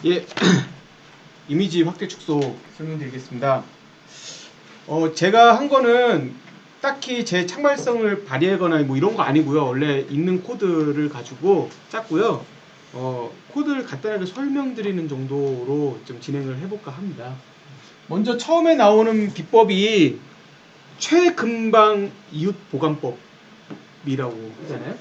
예, 이미지 확대 축소 설명드리겠습니다. 제가 한 거는 딱히 제 창발성을 발휘하거나 뭐 이런 거 아니고요. 원래 있는 코드를 가지고 짰고요. 코드를 간단하게 설명드리는 정도로 좀 진행을 해볼까 합니다. 먼저 처음에 나오는 비법이 최금방 이웃 보관법이라고 하잖아요.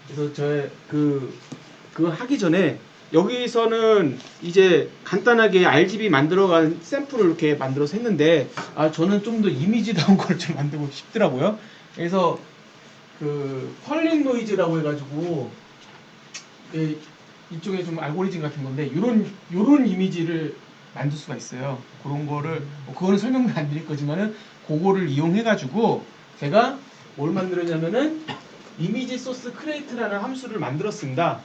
그래서 그거 하기 전에 여기서는 이제 간단하게 RGB 만들어간 샘플을 이렇게 만들어서 했는데 저는 좀 더 이미지다운 걸 좀 만들고 싶더라고요. 그래서 그 펄링 노이즈라고 해가지고 이쪽에 좀 알고리즘 같은 건데 요런 이미지를 만들 수가 있어요. 그런 거를 그거는 설명을 안 드릴 거지만은 그거를 이용해가지고 제가 뭘 만들었냐면은 이미지 소스 크레이트라는 함수를 만들었습니다.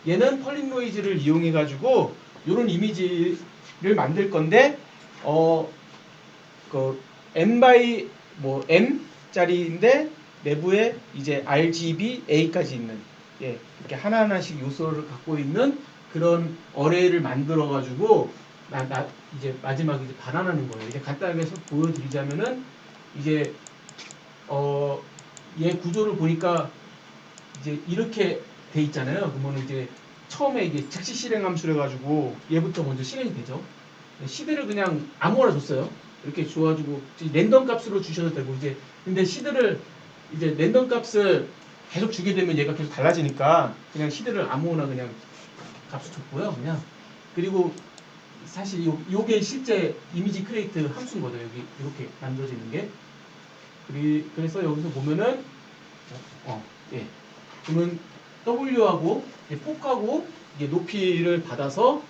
얘는 펄링 노이즈를 이용해 가지고 이런 이미지를 만들 건데 그 m by 뭐 m 짜리인데 내부에 이제 RGB A까지 있는 이렇게 하나하나씩 요소를 갖고 있는 그런 어레이를 만들어 가지고 이제 마지막에 이제 반환하는 거예요. 이제 간단하게 해서 보여드리자면은 이제 얘 구조를 보니까 이제 이렇게 돼 있잖아요. 그러면 이제 처음에 이게 즉시 실행 함수를 해가지고 얘부터 먼저 실행이 되죠. 시드를 그냥 아무거나 줬어요. 이렇게 줘가지고 랜덤 값으로 주셔도 되고 이제 근데 시드를 이제 랜덤 값을 계속 주게 되면 얘가 계속 달라지니까 그냥 시드를 아무거나 그냥 값을 줬고요. 그냥 그리고 사실 요게 실제 이미지 크레이트 함수인 거죠. 여기 이렇게 만들어지는 게. 그래서 여기서 보면은 예. 그러면 W하고 폭하고 높이를 받아서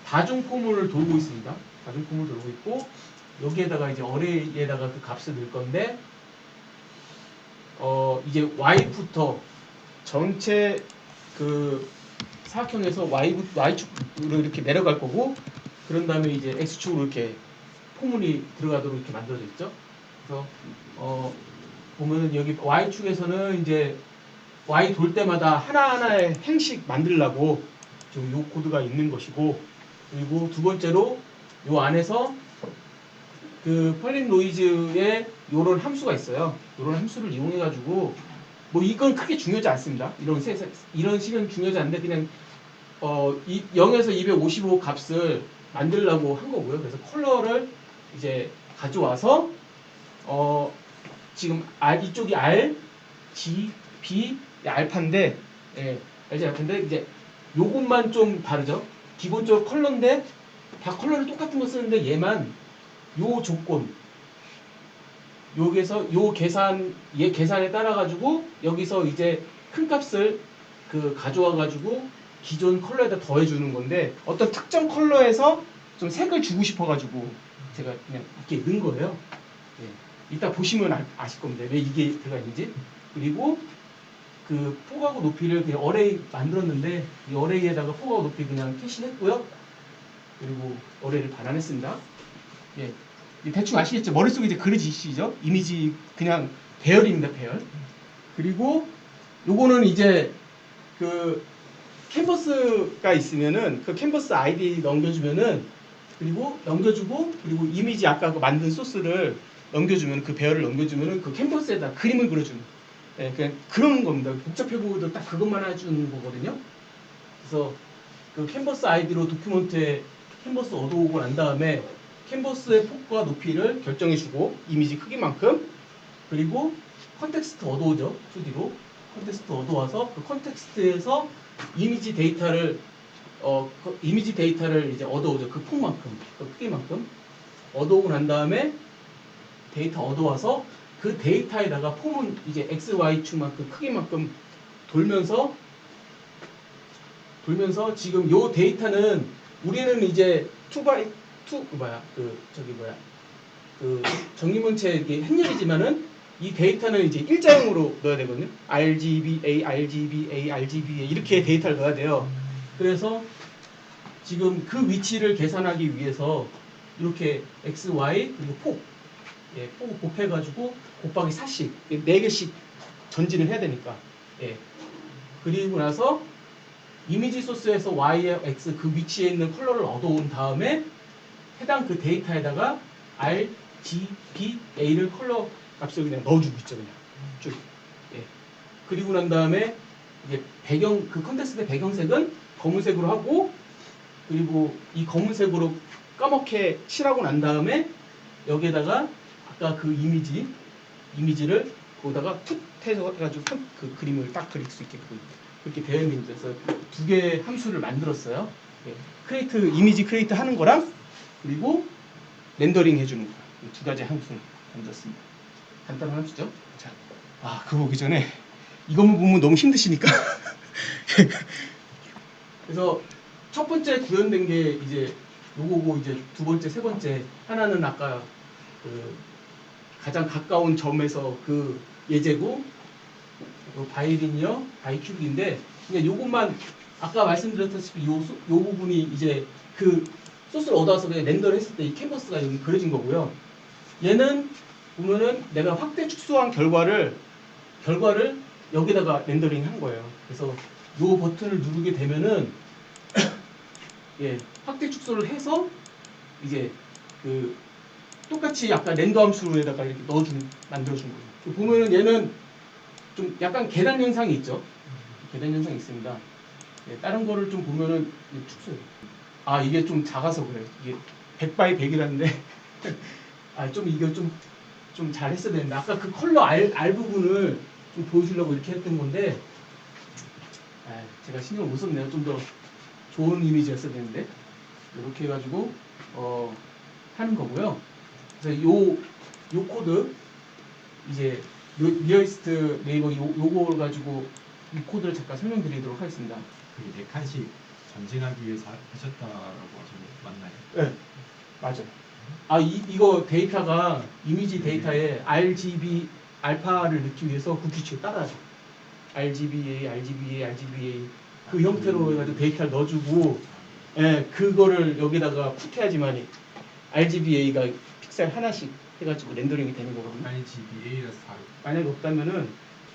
다중 포물을 돌고 있습니다. 다중 포물을 돌고 있고 여기에다가 이제 어레이에다가 그 값을 넣을 건데 이제 Y부터 전체 그 사각형에서 Y축으로 이렇게 내려갈 거고 그런 다음에 이제 X축으로 이렇게 포물이 들어가도록 이렇게 만들어져 있죠. 그래서 보면은 여기 Y축에서는 이제 Y 돌 때마다 하나하나의 행식 만들려고 지금 요 코드가 있는 것이고 그리고 두 번째로 요 안에서 그 펄링 노이즈에 요런 함수가 있어요. 요런 함수를 이용해 가지고 뭐 이건 크게 중요하지 않습니다. 이런 식은 중요하지 않는데 그냥 0에서 255 값을 만들려고 한 거고요. 그래서 컬러를 이제 가져와서 지금 이쪽이 R, G, B 알파인데 알지 알파인데 이제 요것만 좀 다르죠. 기본적으로 컬러인데 다 컬러를 똑같은 거 쓰는데 얘만 요 조건 여기서 얘 계산에 따라 가지고 여기서 이제 큰 값을 가져와 가지고 기존 컬러에다 더해 주는 건데 어떤 특정 컬러에서 좀 색을 주고 싶어 가지고 제가 그냥 이렇게 넣은 거예요. 이따 보시면 아실 겁니다. 왜 이게 들어가 있는지. 그리고 그 폭하고 높이를 그냥 어레이 만들었는데 이 어레이에다가 폭하고 높이 그냥 캐시했고요. 그리고 어레이를 반환했습니다. 대충 아시겠죠? 머릿속에 이제 그려지시죠? 이미지 그냥 배열입니다, 배열. 그리고 요거는 이제 그 캔버스가 있으면은 그 캔버스 아이디 넘겨주면은 그리고 이미지 아까 그 만든 소스를 넘겨주면 그 배열을 넘겨주면은 그 캔버스에다 그림을 그려주는 그냥 그런 겁니다. 복잡해 보여도 딱 그것만 해주는 거거든요. 그래서 그 캔버스 아이디로 도큐먼트에 캔버스 얻어오고 난 다음에 캔버스의 폭과 높이를 결정해주고 이미지 크기만큼 그리고 컨텍스트 얻어오죠. 2D로 컨텍스트 얻어와서 그 컨텍스트에서 이미지 데이터를 이제 얻어오죠. 그 폭만큼, 그 크기만큼 얻어오고 난 다음에 데이터 얻어와서 그 데이터에다가 폼은 이제 x, y 축만큼 크기만큼 돌면서 지금 요 데이터는 우리는 이제 2x2 그 정리문체 이게 행렬이지만은 이 데이터는 이제 일자형으로 넣어야 되거든요. RGBA, RGBA, RGBA 이렇게 데이터를 넣어야 돼요. 그래서 지금 그 위치를 계산하기 위해서 이렇게 X, Y 그리고 폭, 폭을 곱해가지고 곱하기 4씩 4개씩 전진을 해야 되니까. 그리고 나서 이미지 소스에서 Y와 X 그 위치에 있는 컬러를 얻어온 다음에 해당 그 데이터에다가 R, G, B, A를 컬러 값을 그냥 넣어주고 있죠, 그냥 쭉. 예. 그리고 난 다음에 이제 배경 그 컨텍스트의 배경색은 검은색으로 하고, 그리고 이 검은색으로 까맣게 칠하고 난 다음에 여기에다가 아까 그 이미지를 거기다가 툭 해가지고 그 그림을 딱 그릴 수 있게끔 그렇게 되어 있는 데서 두 개의 함수를 만들었어요. 예. 크리에이트 이미지 크리에이트 하는 거랑 그리고 렌더링 해주는 거, 두 가지 함수를 만들었습니다. 간단한 함수죠. 자, 그거 보기 전에 이것만 보면 너무 힘드시니까. 그래서 첫 번째 구현된 게 이제 요거고, 이제 두 번째, 세 번째 하나는 아까 그 가장 가까운 점에서 그 예제고, 바이리니어, 바이큐빅인데, 그냥 요것만 아까 말씀드렸다시피 요 부분이 이제 그 소스를 얻어서 그냥 렌더를 했을 때 이 캔버스가 여기 그려진 거고요. 얘는 보면은 내가 확대 축소한 결과를 여기다가 렌더링 한 거예요. 그래서 요 버튼을 누르게 되면은 예, 확대 축소를 해서 이제 그 똑같이 아까 렌더 함수로에다가 이렇게 만들어준 거예요. 보면은 얘는 좀 약간 계단 현상이 있죠. 계단 현상이 있습니다. 예, 다른 거를 좀 보면은 축소해요. 이게 좀 작아서 그래요. 이게 100 x 100이라는데 좀 이거 좀 잘했어야 되는데, 아까 그 컬러 R 부분을 좀 보여주려고 이렇게 했던 건데 제가 신경을 못 썼네요. 좀 더 좋은 이미지였어야 되는데, 이렇게 해가지고 하는 거고요. 그래서 요 코드 이제 리얼리스트 네이버 요걸 가지고 이 코드를 잠깐 설명드리도록 하겠습니다. 그게 4칸씩 전진하기 위해서 하셨다라고 하셨는데 맞나요? 네, 맞아요. 이거 데이터가 이미지 데이터에 RGB 알파를 넣기 위해서 그 규칙을 따라야죠. RGBA 그 형태로 해가지고 데이터를 넣어주고, 그거를 여기다가 풋해야지만 RGBA가 픽셀 하나씩 해가지고 렌더링이 되는 거거든요. RGBA라서 다르고, 만약에 없다면은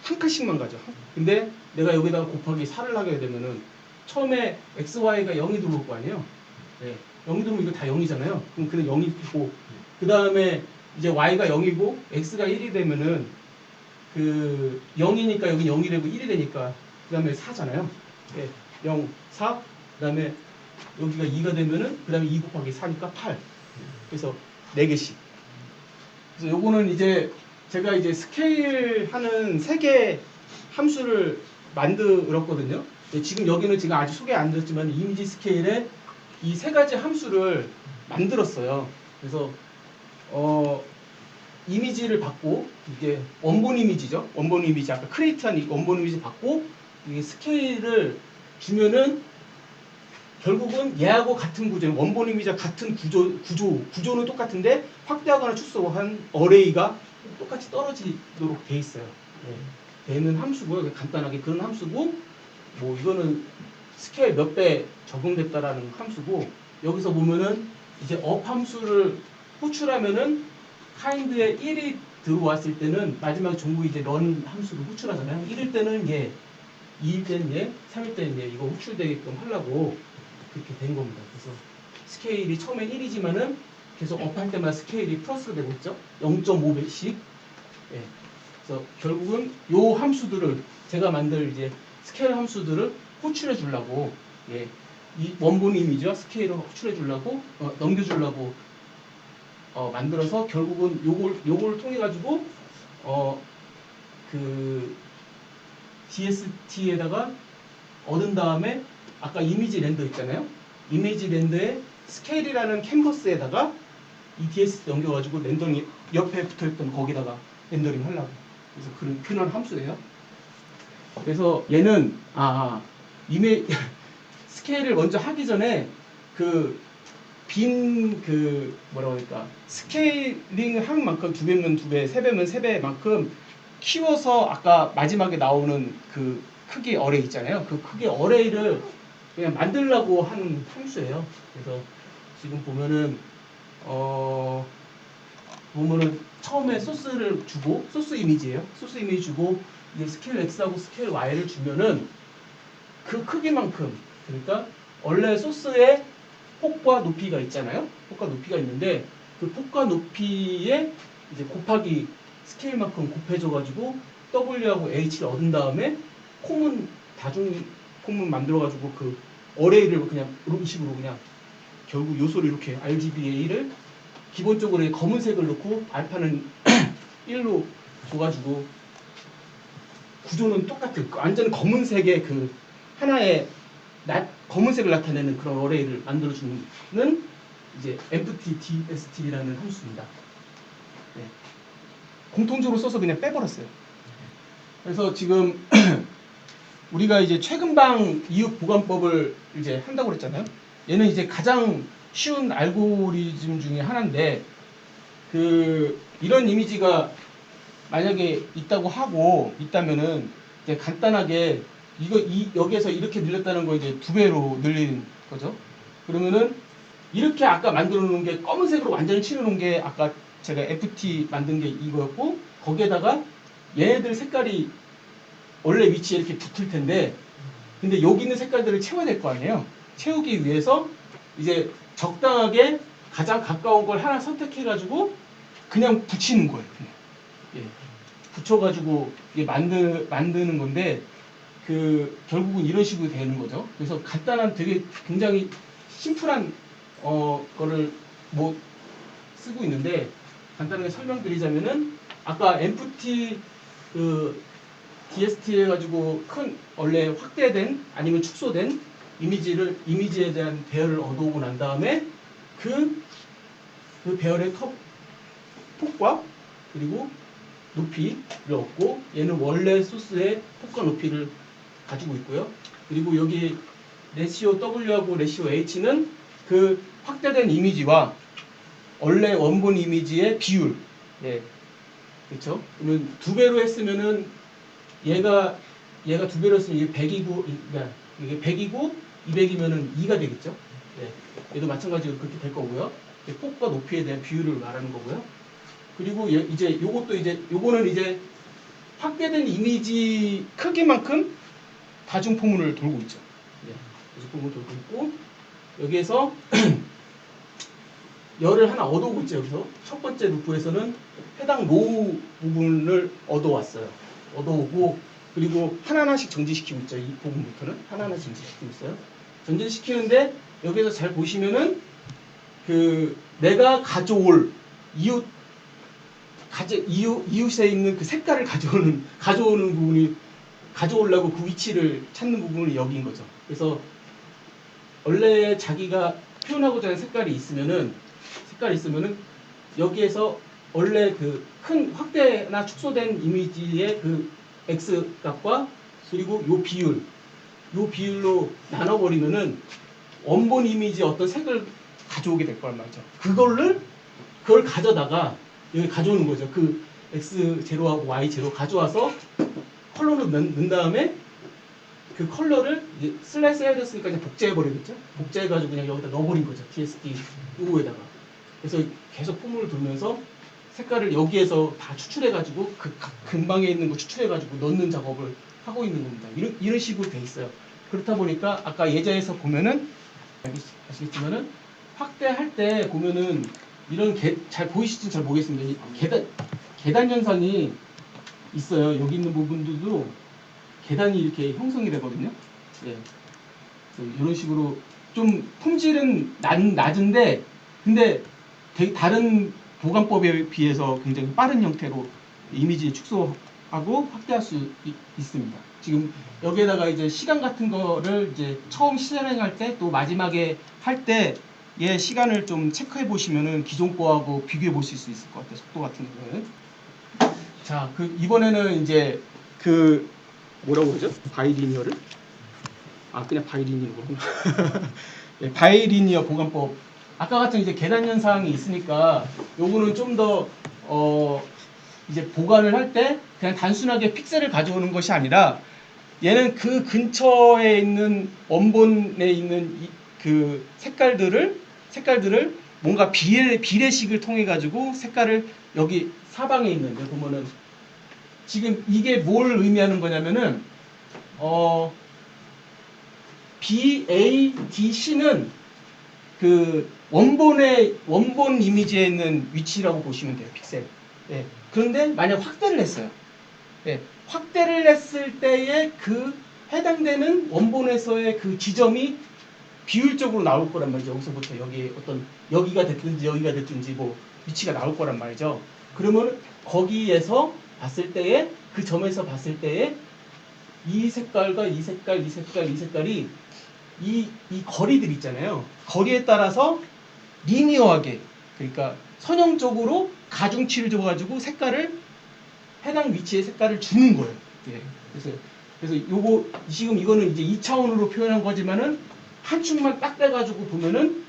한 칸씩만 가죠. 근데 내가 여기다가 곱하기 4를 하게 되면은 처음에 XY가 0이 들어올 거 아니에요. 0이 들어오면 이거 다 0이잖아요. 그럼 그냥 0이 되고, 그 다음에 이제 Y가 0이고 X가 1이 되면은 그 0이니까 여기 0이 되고 1이 되니까 그 다음에 4잖아요. 0, 4, 그 다음에 여기가 2가 되면은 그 다음에 2 곱하기 4니까 8. 그래서 4개씩. 그래서 요거는 이제 제가 이제 스케일 하는 3개 함수를 만들었거든요. 지금 여기는 지금 아직 소개 안 드렸지만 이미지 스케일에 이 3가지 함수를 만들었어요. 그래서 이미지를 받고, 이게 원본 이미지죠. 원본 이미지 아까 크리에이트한 이 원본 이미지 받고 이 스케일을 주면은 결국은 얘하고 같은 구조, 원본 이미지와 같은 구조는 똑같은데 확대하거나 축소한 어레이가 똑같이 떨어지도록 돼 있어요. 되는 함수고요. 간단하게 그런 함수고, 뭐 이거는 스케일 몇 배 적용됐다라는 함수고, 여기서 보면은 이제 업 함수를 호출하면은 카인드에 1이 들어왔을 때는 마지막 종구 이제 런 함수를 호출하잖아요. 1일 때는 얘, 2일 때는 얘, 3일 때는 얘, 이거 호출되게끔 하려고 그렇게 된 겁니다. 그래서 스케일이 처음엔 1이지만은 계속 업할 때마다 스케일이 플러스가 되고 있죠. 0.5배씩. 그래서 결국은 요 함수들을 제가 만들 이제 스케일 함수들을 호출해 주려고, 이 원본 이미지와 스케일을 호출해 주려고 넘겨주려고 만들어서, 결국은 요걸 통해 가지고 그 DST에다가 얻은 다음에 아까 이미지 렌더 있잖아요. 이미지 렌더에 스케일이라는 캔버스에다가 이 DST 넘겨가지고 렌더링 옆에 붙어있던 거기다가 렌더링 하려고. 그래서 그런 함수예요. 그래서 얘는 스케일을 먼저 하기 전에 그 뭐라고 할까, 스케일링 한 만큼 2배면 2배, 3배면 3배만큼 키워서 아까 마지막에 나오는 그 크기 어레이 있잖아요. 그 크기 어레이를 그냥 만들려고 하는 함수예요. 그래서 지금 보면은 처음에 소스를 주고, 소스 이미지예요. 소스 이미지 주고 이제 스케일 X하고 스케일 Y를 주면은 그 크기만큼, 그러니까 원래 소스에 폭과 높이가 있잖아요. 폭과 높이가 있는데 그 폭과 높이에 이제 곱하기 스케일만큼 곱해줘가지고 W하고 H를 얻은 다음에 콤은 다중 콤은 만들어가지고 그 어레이를 그냥 이런 식으로 그냥 결국 요소를 이렇게 RGBA를 기본적으로 검은색을 넣고 알파는 1로 줘가지고 구조는 똑같은 완전 검은색의 그 하나의 검은색을 나타내는 그런 어레이를 만들어주는 이제 empty DST라는 함수입니다. 네. 공통적으로 써서 그냥 빼버렸어요. 그래서 지금 우리가 이제 최근방 이웃 보관법을 이제 한다고 그랬잖아요. 얘는 이제 가장 쉬운 알고리즘 중에 하나인데 이런 이미지가 만약에 있다고 하고 있다면은 이제 간단하게 여기에서 이렇게 늘렸다는 거 이제 2배로 늘리는 거죠. 그러면은 이렇게 아까 만들어 놓은 게 검은색으로 완전히 칠해 놓은 게 아까 제가 FT 만든 게 이거였고 거기에다가 얘네들 색깔이 원래 위치에 이렇게 붙을 텐데 근데 여기 있는 색깔들을 채워야 될 거 아니에요. 채우기 위해서 이제 적당하게 가장 가까운 걸 하나 선택해 가지고 그냥 붙이는 거예요. 그냥. 예. 붙여가지고 이게 만드는 건데 결국은 이런 식으로 되는 거죠. 그래서 간단한 되게 굉장히 심플한 거를 뭐 쓰고 있는데 간단하게 설명드리자면은 아까 empty DST 해가지고 큰 원래 확대된 아니면 축소된 이미지에 대한 배열을 얻어오고 난 다음에 그 배열의 폭과 그리고 높이를 얻고 얘는 원래 소스의 폭과 높이를 가지고 있고요. 그리고 여기 레시오 W하고 레시오 H는 그 확대된 이미지와 원래 원본 이미지의 비율. 예. 그렇죠? 그러면 2배로 했으면은 얘가 2배로 했으면 이게 100이고 그러니까 이게 100이고 200이면은 2가 되겠죠? 예. 얘도 마찬가지로 그렇게 될 거고요. 폭과 높이에 대한 비율을 말하는 거고요. 그리고 이제 요거는 이제 확대된 이미지 크기만큼 다중 포문을 돌고 있죠. 예. 다중 포문을 돌고 있고 여기에서 열을 하나 얻어오고 있죠. 여기서 첫 번째 루프에서는 해당 로우 부분을 얻어왔어요. 얻어오고 그리고 하나하나씩 정지시키고 있죠. 이 부분부터는 하나하나씩 정지시키고 있어요. 정지시키는데 여기서 잘 보시면은 내가 가져올 이웃에 있는 그 색깔을 가져오는 부분이 가져오려고 그 위치를 찾는 부분이 여기인 거죠. 그래서 원래 자기가 표현하고자 하는 색깔이 있으면은 여기에서 원래 그 큰 확대나 축소된 이미지의 그 X 값과 그리고 요 비율로 나눠버리면은 원본 이미지 어떤 색을 가져오게 될 거란 말이죠. 그걸 가져다가 여기 가져오는 거죠. 그 X0하고 Y0 가져와서 컬러로 넣은 다음에 그 컬러를 이제 슬라이스 해야 됐으니까 이제 복제해버리겠죠. 복제해가지고 그냥 여기다 넣어버린 거죠. DST 요거에다가. 그래서 계속 포문을 돌면서 색깔을 여기에서 다 추출해가지고 그 근방에 있는 거 추출해가지고 넣는 작업을 하고 있는 겁니다. 이런 식으로 돼 있어요. 그렇다 보니까 아까 예제에서 보면은 아시겠지만은 확대할 때 보면은 이런 잘 보이실지 잘 모르겠습니다. 이 계단 현상이 있어요. 여기 있는 부분들도 계단이 이렇게 형성이 되거든요. 예. 이런 식으로 좀 품질은 낮은데 근데 되게 다른 보관법에 비해서 굉장히 빠른 형태로 이미지 축소하고 확대할 수 있습니다. 지금 여기에다가 이제 시간 같은 거를 이제 처음 실행할 때 또 마지막에 할 때 얘 시간을 좀 체크해 보시면은 기존 거하고 비교해 보실 수 있을 것 같아요. 속도 같은 경우는. 자, 이번에는 이제 뭐라고 그러죠? 바이리니어를? 그냥 바이리니어구나. 네, 바이리니어 보관법. 아까 같은 이제 계단 현상이 있으니까 요거는 좀 더 이제 보관을 할 때 그냥 단순하게 픽셀을 가져오는 것이 아니라 얘는 그 근처에 있는 원본에 있는 그 색깔들을 뭔가 비례식을 통해 가지고 색깔을 여기 사방에 있는 데 보면은 지금 이게 뭘 의미하는 거냐면은 BADC는 그 원본 이미지에 있는 위치라고 보시면 돼요. 픽셀. 예. 그런데 만약 확대를 했어요. 예. 확대를 했을 때에 그 해당되는 원본에서의 그 지점이 비율적으로 나올 거란 말이죠. 여기서부터 여기가 됐든지 뭐 위치가 나올 거란 말이죠. 그러면 거기에서 봤을 때에 그 점에서 봤을 때에 이 색깔과 이 색깔이 이 거리들 있잖아요. 거리에 따라서 리니어하게, 그러니까 선형적으로 가중치를 줘가지고 해당 위치의 색깔을 주는 거예요. 예. 그래서 요거 지금 이거는 이제 2차원으로 표현한 거지만은 한 축만 딱 떼가지고 보면은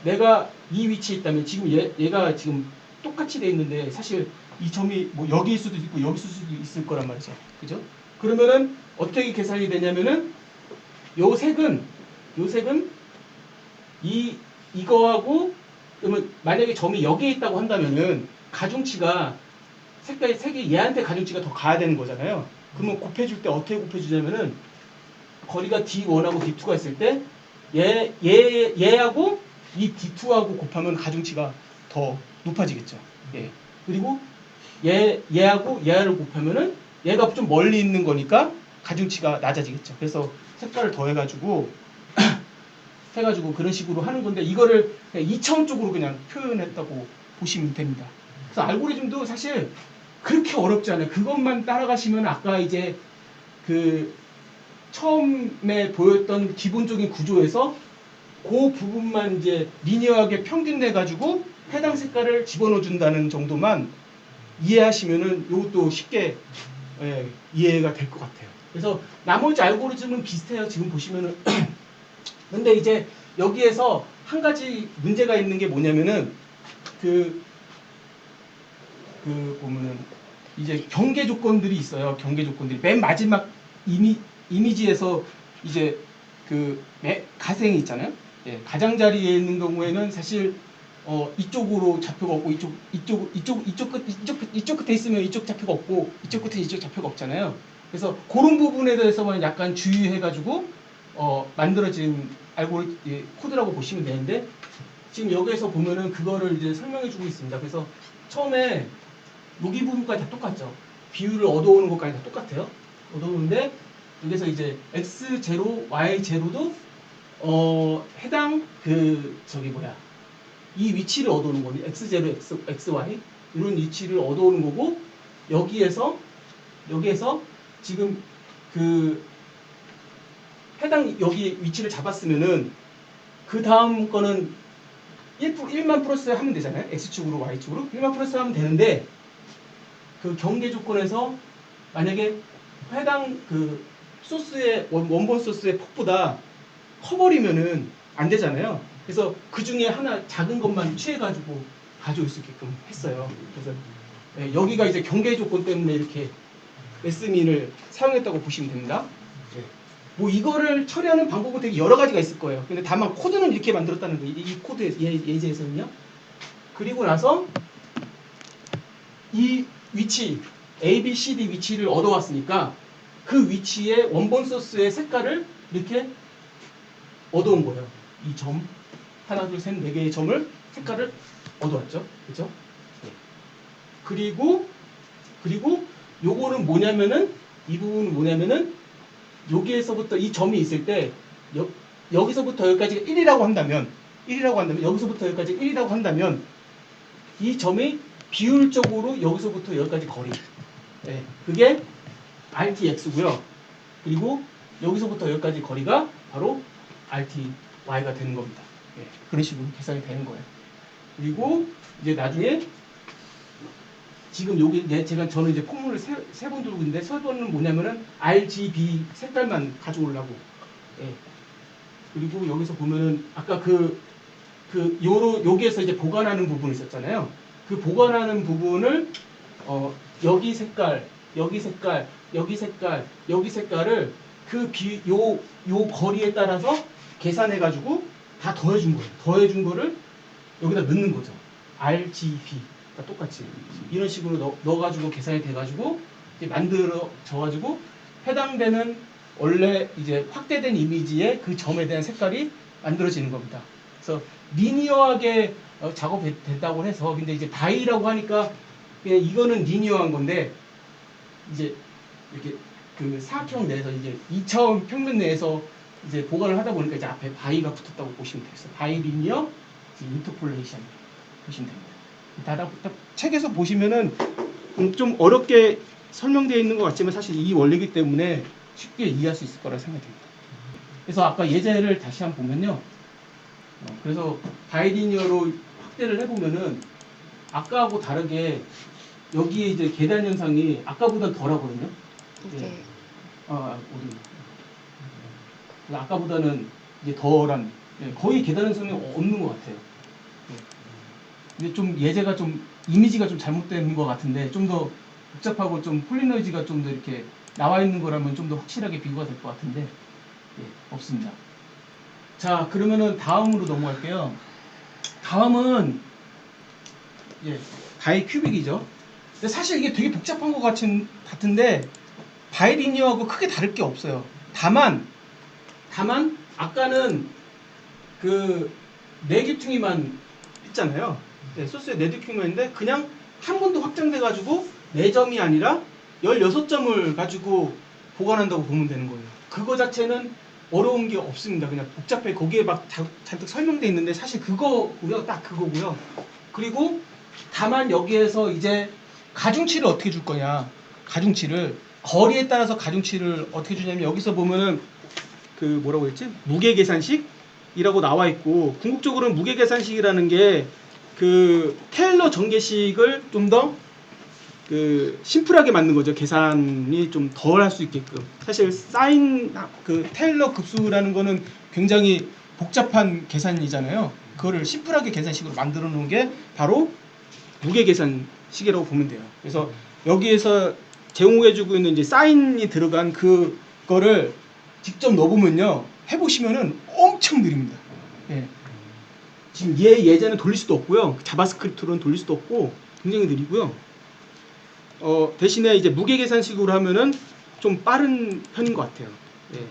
내가 이 위치에 있다면 지금 얘가 지금 똑같이 돼 있는데 사실 이 점이 뭐 여기일 수도 있고 여기 있을 수도 있을 거란 말이죠. 그죠? 그러면은 어떻게 계산이 되냐면은 요 색은 이거하고, 그러면 만약에 점이 여기에 있다고 한다면은 가중치가 색이 얘한테 가중치가 더 가야 되는 거잖아요. 그러면 곱해줄 때 어떻게 곱해주냐면은 거리가 D1하고 D2가 있을 때 얘하고 이 D2하고 곱하면 가중치가 더 높아지겠죠. 예. 그리고 얘하고 얘를 곱하면은 얘가 좀 멀리 있는 거니까 가중치가 낮아지겠죠. 그래서 색깔을 더해가지고 그런 식으로 하는 건데 이거를 그냥 2차원적으로 그냥 표현했다고 보시면 됩니다. 그래서 알고리즘도 사실 그렇게 어렵지 않아요. 그것만 따라가시면 아까 이제 그 처음에 보였던 기본적인 구조에서 그 부분만 이제 리니어하게 평균내 가지고 해당 색깔을 집어넣어 준다는 정도만 이해하시면은 이것도 쉽게 이해가 될 것 같아요. 그래서 나머지 알고리즘은 비슷해요. 지금 보시면은 근데 이제 여기에서 한 가지 문제가 있는 게 뭐냐면은 그 보면은 이제 경계 조건들이 있어요. 경계 조건들이 맨 마지막 이미지에서 이제 가생이 있잖아요. 예, 가장자리에 있는 경우에는 사실 이쪽으로 좌표가 없고 이쪽 끝에 있으면 이쪽 좌표가 없고 이쪽 끝에 이쪽 좌표가 없잖아요. 그래서 그런 부분에 대해서만 약간 주의해가지고 만들어진 코드라고 보시면 되는데 지금 여기에서 보면은 그거를 이제 설명해주고 있습니다. 그래서 처음에 여기 부분까지 다 똑같죠. 비율을 얻어오는 것까지 다 똑같아요. 얻어오는데 여기서 이제 x0, y0도 해당 이 위치를 얻어오는 거니 x0, xy 이런 위치를 얻어오는 거고 여기에서 지금 해당 여기 위치를 잡았으면은 그 다음 거는 1만 플러스 하면 되잖아요. x축으로 y축으로 1만 플러스 하면 되는데 그 경계 조건에서 만약에 해당 소스의 원본 소스의 폭보다 커버리면은 안 되잖아요. 그래서 그 중에 하나 작은 것만 취해가지고 가져올 수 있게끔 했어요. 그래서 여기가 이제 경계 조건 때문에 이렇게 SMIN을 사용했다고 보시면 됩니다. 뭐 이거를 처리하는 방법은 되게 여러 가지가 있을 거예요. 근데 다만 코드는 이렇게 만들었다는 거예요. 이 코드에 예제에서는요. 그리고 나서 이 위치 A, B, C, D 위치를 얻어왔으니까 그 위치에 원본 소스의 색깔을 이렇게 얻어온 거예요. 이 점 하나, 둘, 셋, 네 개의 점을 색깔을 얻어왔죠. 그렇죠? 네. 그리고 요거는 뭐냐면은 이 부분은 뭐냐면은 여기에서부터 이 점이 있을 때 여기서부터 여기까지가 1이라고 한다면 여기서부터 여기까지 1이라고 한다면 이 점이 비율적으로 여기서부터 여기까지 거리 그게 RTX고요. 그리고 여기서부터 여기까지 거리가 바로 RTY가 되는 겁니다. 그런 식으로 계산이 되는 거예요. 그리고 이제 나중에 지금 저는 이제 포문을 세 번 두고 있는데 세 번은 뭐냐면은 RGB 색깔만 가져오려고. 그리고 여기서 보면은 아까 여기에서 이제 보관하는 부분이 있었잖아요. 그 보관하는 부분을 여기 색깔, 여기 색깔, 여기 색깔, 여기 색깔을 요 거리에 따라서 계산해가지고 다 더해준 거예요. 더해준 거를 여기다 넣는 거죠. RGB가 똑같이 이런 식으로 넣어가지고 계산이 돼가지고 만들어져가지고 해당되는 원래 이제 확대된 이미지의 그 점에 대한 색깔이 만들어지는 겁니다. 그래서 리니어하게 작업됐다고 해서 근데 이제 바이라고 하니까 그냥 이거는 리니어한 건데 이제 이렇게 그 사각형 내에서 이제 2차원 평면 내에서 이제 보관을 하다 보니까 이제 앞에 바이가 붙었다고 보시면 되겠어요. 바이 리니어 인터폴레이션 보시면 됩니다. 책에서 보시면은 좀 어렵게 설명되어 있는 것 같지만 사실 이 원리이기 때문에 쉽게 이해할 수 있을 거라 생각됩니다. 그래서 아까 예제를 다시 한번 보면요. 그래서 바이리니어로 확대를 해보면은 아까하고 다르게 여기에 이제 계단 현상이 아까보다 덜하거든요. 이게 아까보다는 이제 덜한 거의 계단 현상이 없는 것 같아요. 근데 좀 예제가 좀 이미지가 좀 잘못된 것 같은데 좀 더 복잡하고 좀 폴리노이즈가 좀 더 이렇게 나와 있는 거라면 좀 더 확실하게 비교가 될 것 같은데 없습니다. 자 그러면은 다음으로 넘어갈게요. 다음은 바이 큐빅이죠. 근데 사실 이게 되게 복잡한 것 같은데 바이리니어하고 크게 다를 게 없어요. 다만 아까는 그 네개퉁이만 했잖아요. 소스에 네개퉁이만 했는데 그냥 한 번도 확장돼 가지고 4점이 아니라 16점을 가지고 보관한다고 보면 되는 거예요. 그거 자체는 어려운 게 없습니다. 그냥 복잡해. 거기에 막 잔뜩 설명돼 있는데 사실 그거고요. 딱 그거고요. 그리고 다만 여기에서 이제 가중치를 어떻게 줄 거냐. 가중치를 거리에 따라서 가중치를 어떻게 주냐면 여기서 보면은 그 뭐라고 했지? 무게 계산식이라고 나와 있고 궁극적으로는 무게 계산식이라는 게 그 테일러 전개식을 좀 더 그 심플하게 만든 거죠. 계산이 좀 덜 할 수 있게끔. 사실 사인 그 테일러 급수라는 거는 굉장히 복잡한 계산이잖아요. 그거를 심플하게 계산식으로 만들어 놓은 게 바로 무게 계산식이라고 보면 돼요. 그래서 여기에서 제공해주고 있는 이제 사인이 들어간 그거를 직접 넣어보면요. 해보시면은 엄청 느립니다. 예. 지금 예제는 돌릴 수도 없고요. 자바스크립트로는 돌릴 수도 없고 굉장히 느리고요. 대신에 이제 무게 계산식으로 하면은 좀 빠른 편인 것 같아요. 예.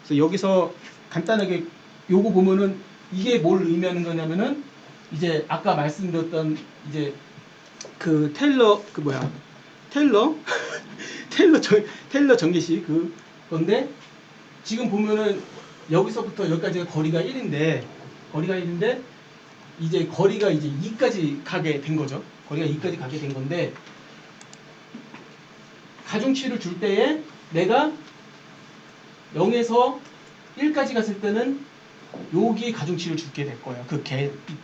그래서 여기서 간단하게 요거 보면은 이게 뭘 의미하는 거냐면은 이제 아까 말씀드렸던 이제 그 테일러 테일러 전개식 그 건데 지금 보면은 여기서부터 여기까지가 거리가 1인데 이제 거리가 이제 2까지 가게 된 거죠. 거리가 2까지 가게 된 건데 가중치를 줄 때에 내가 0에서 1까지 갔을 때는 여기 가중치를 주게 될 거예요. 그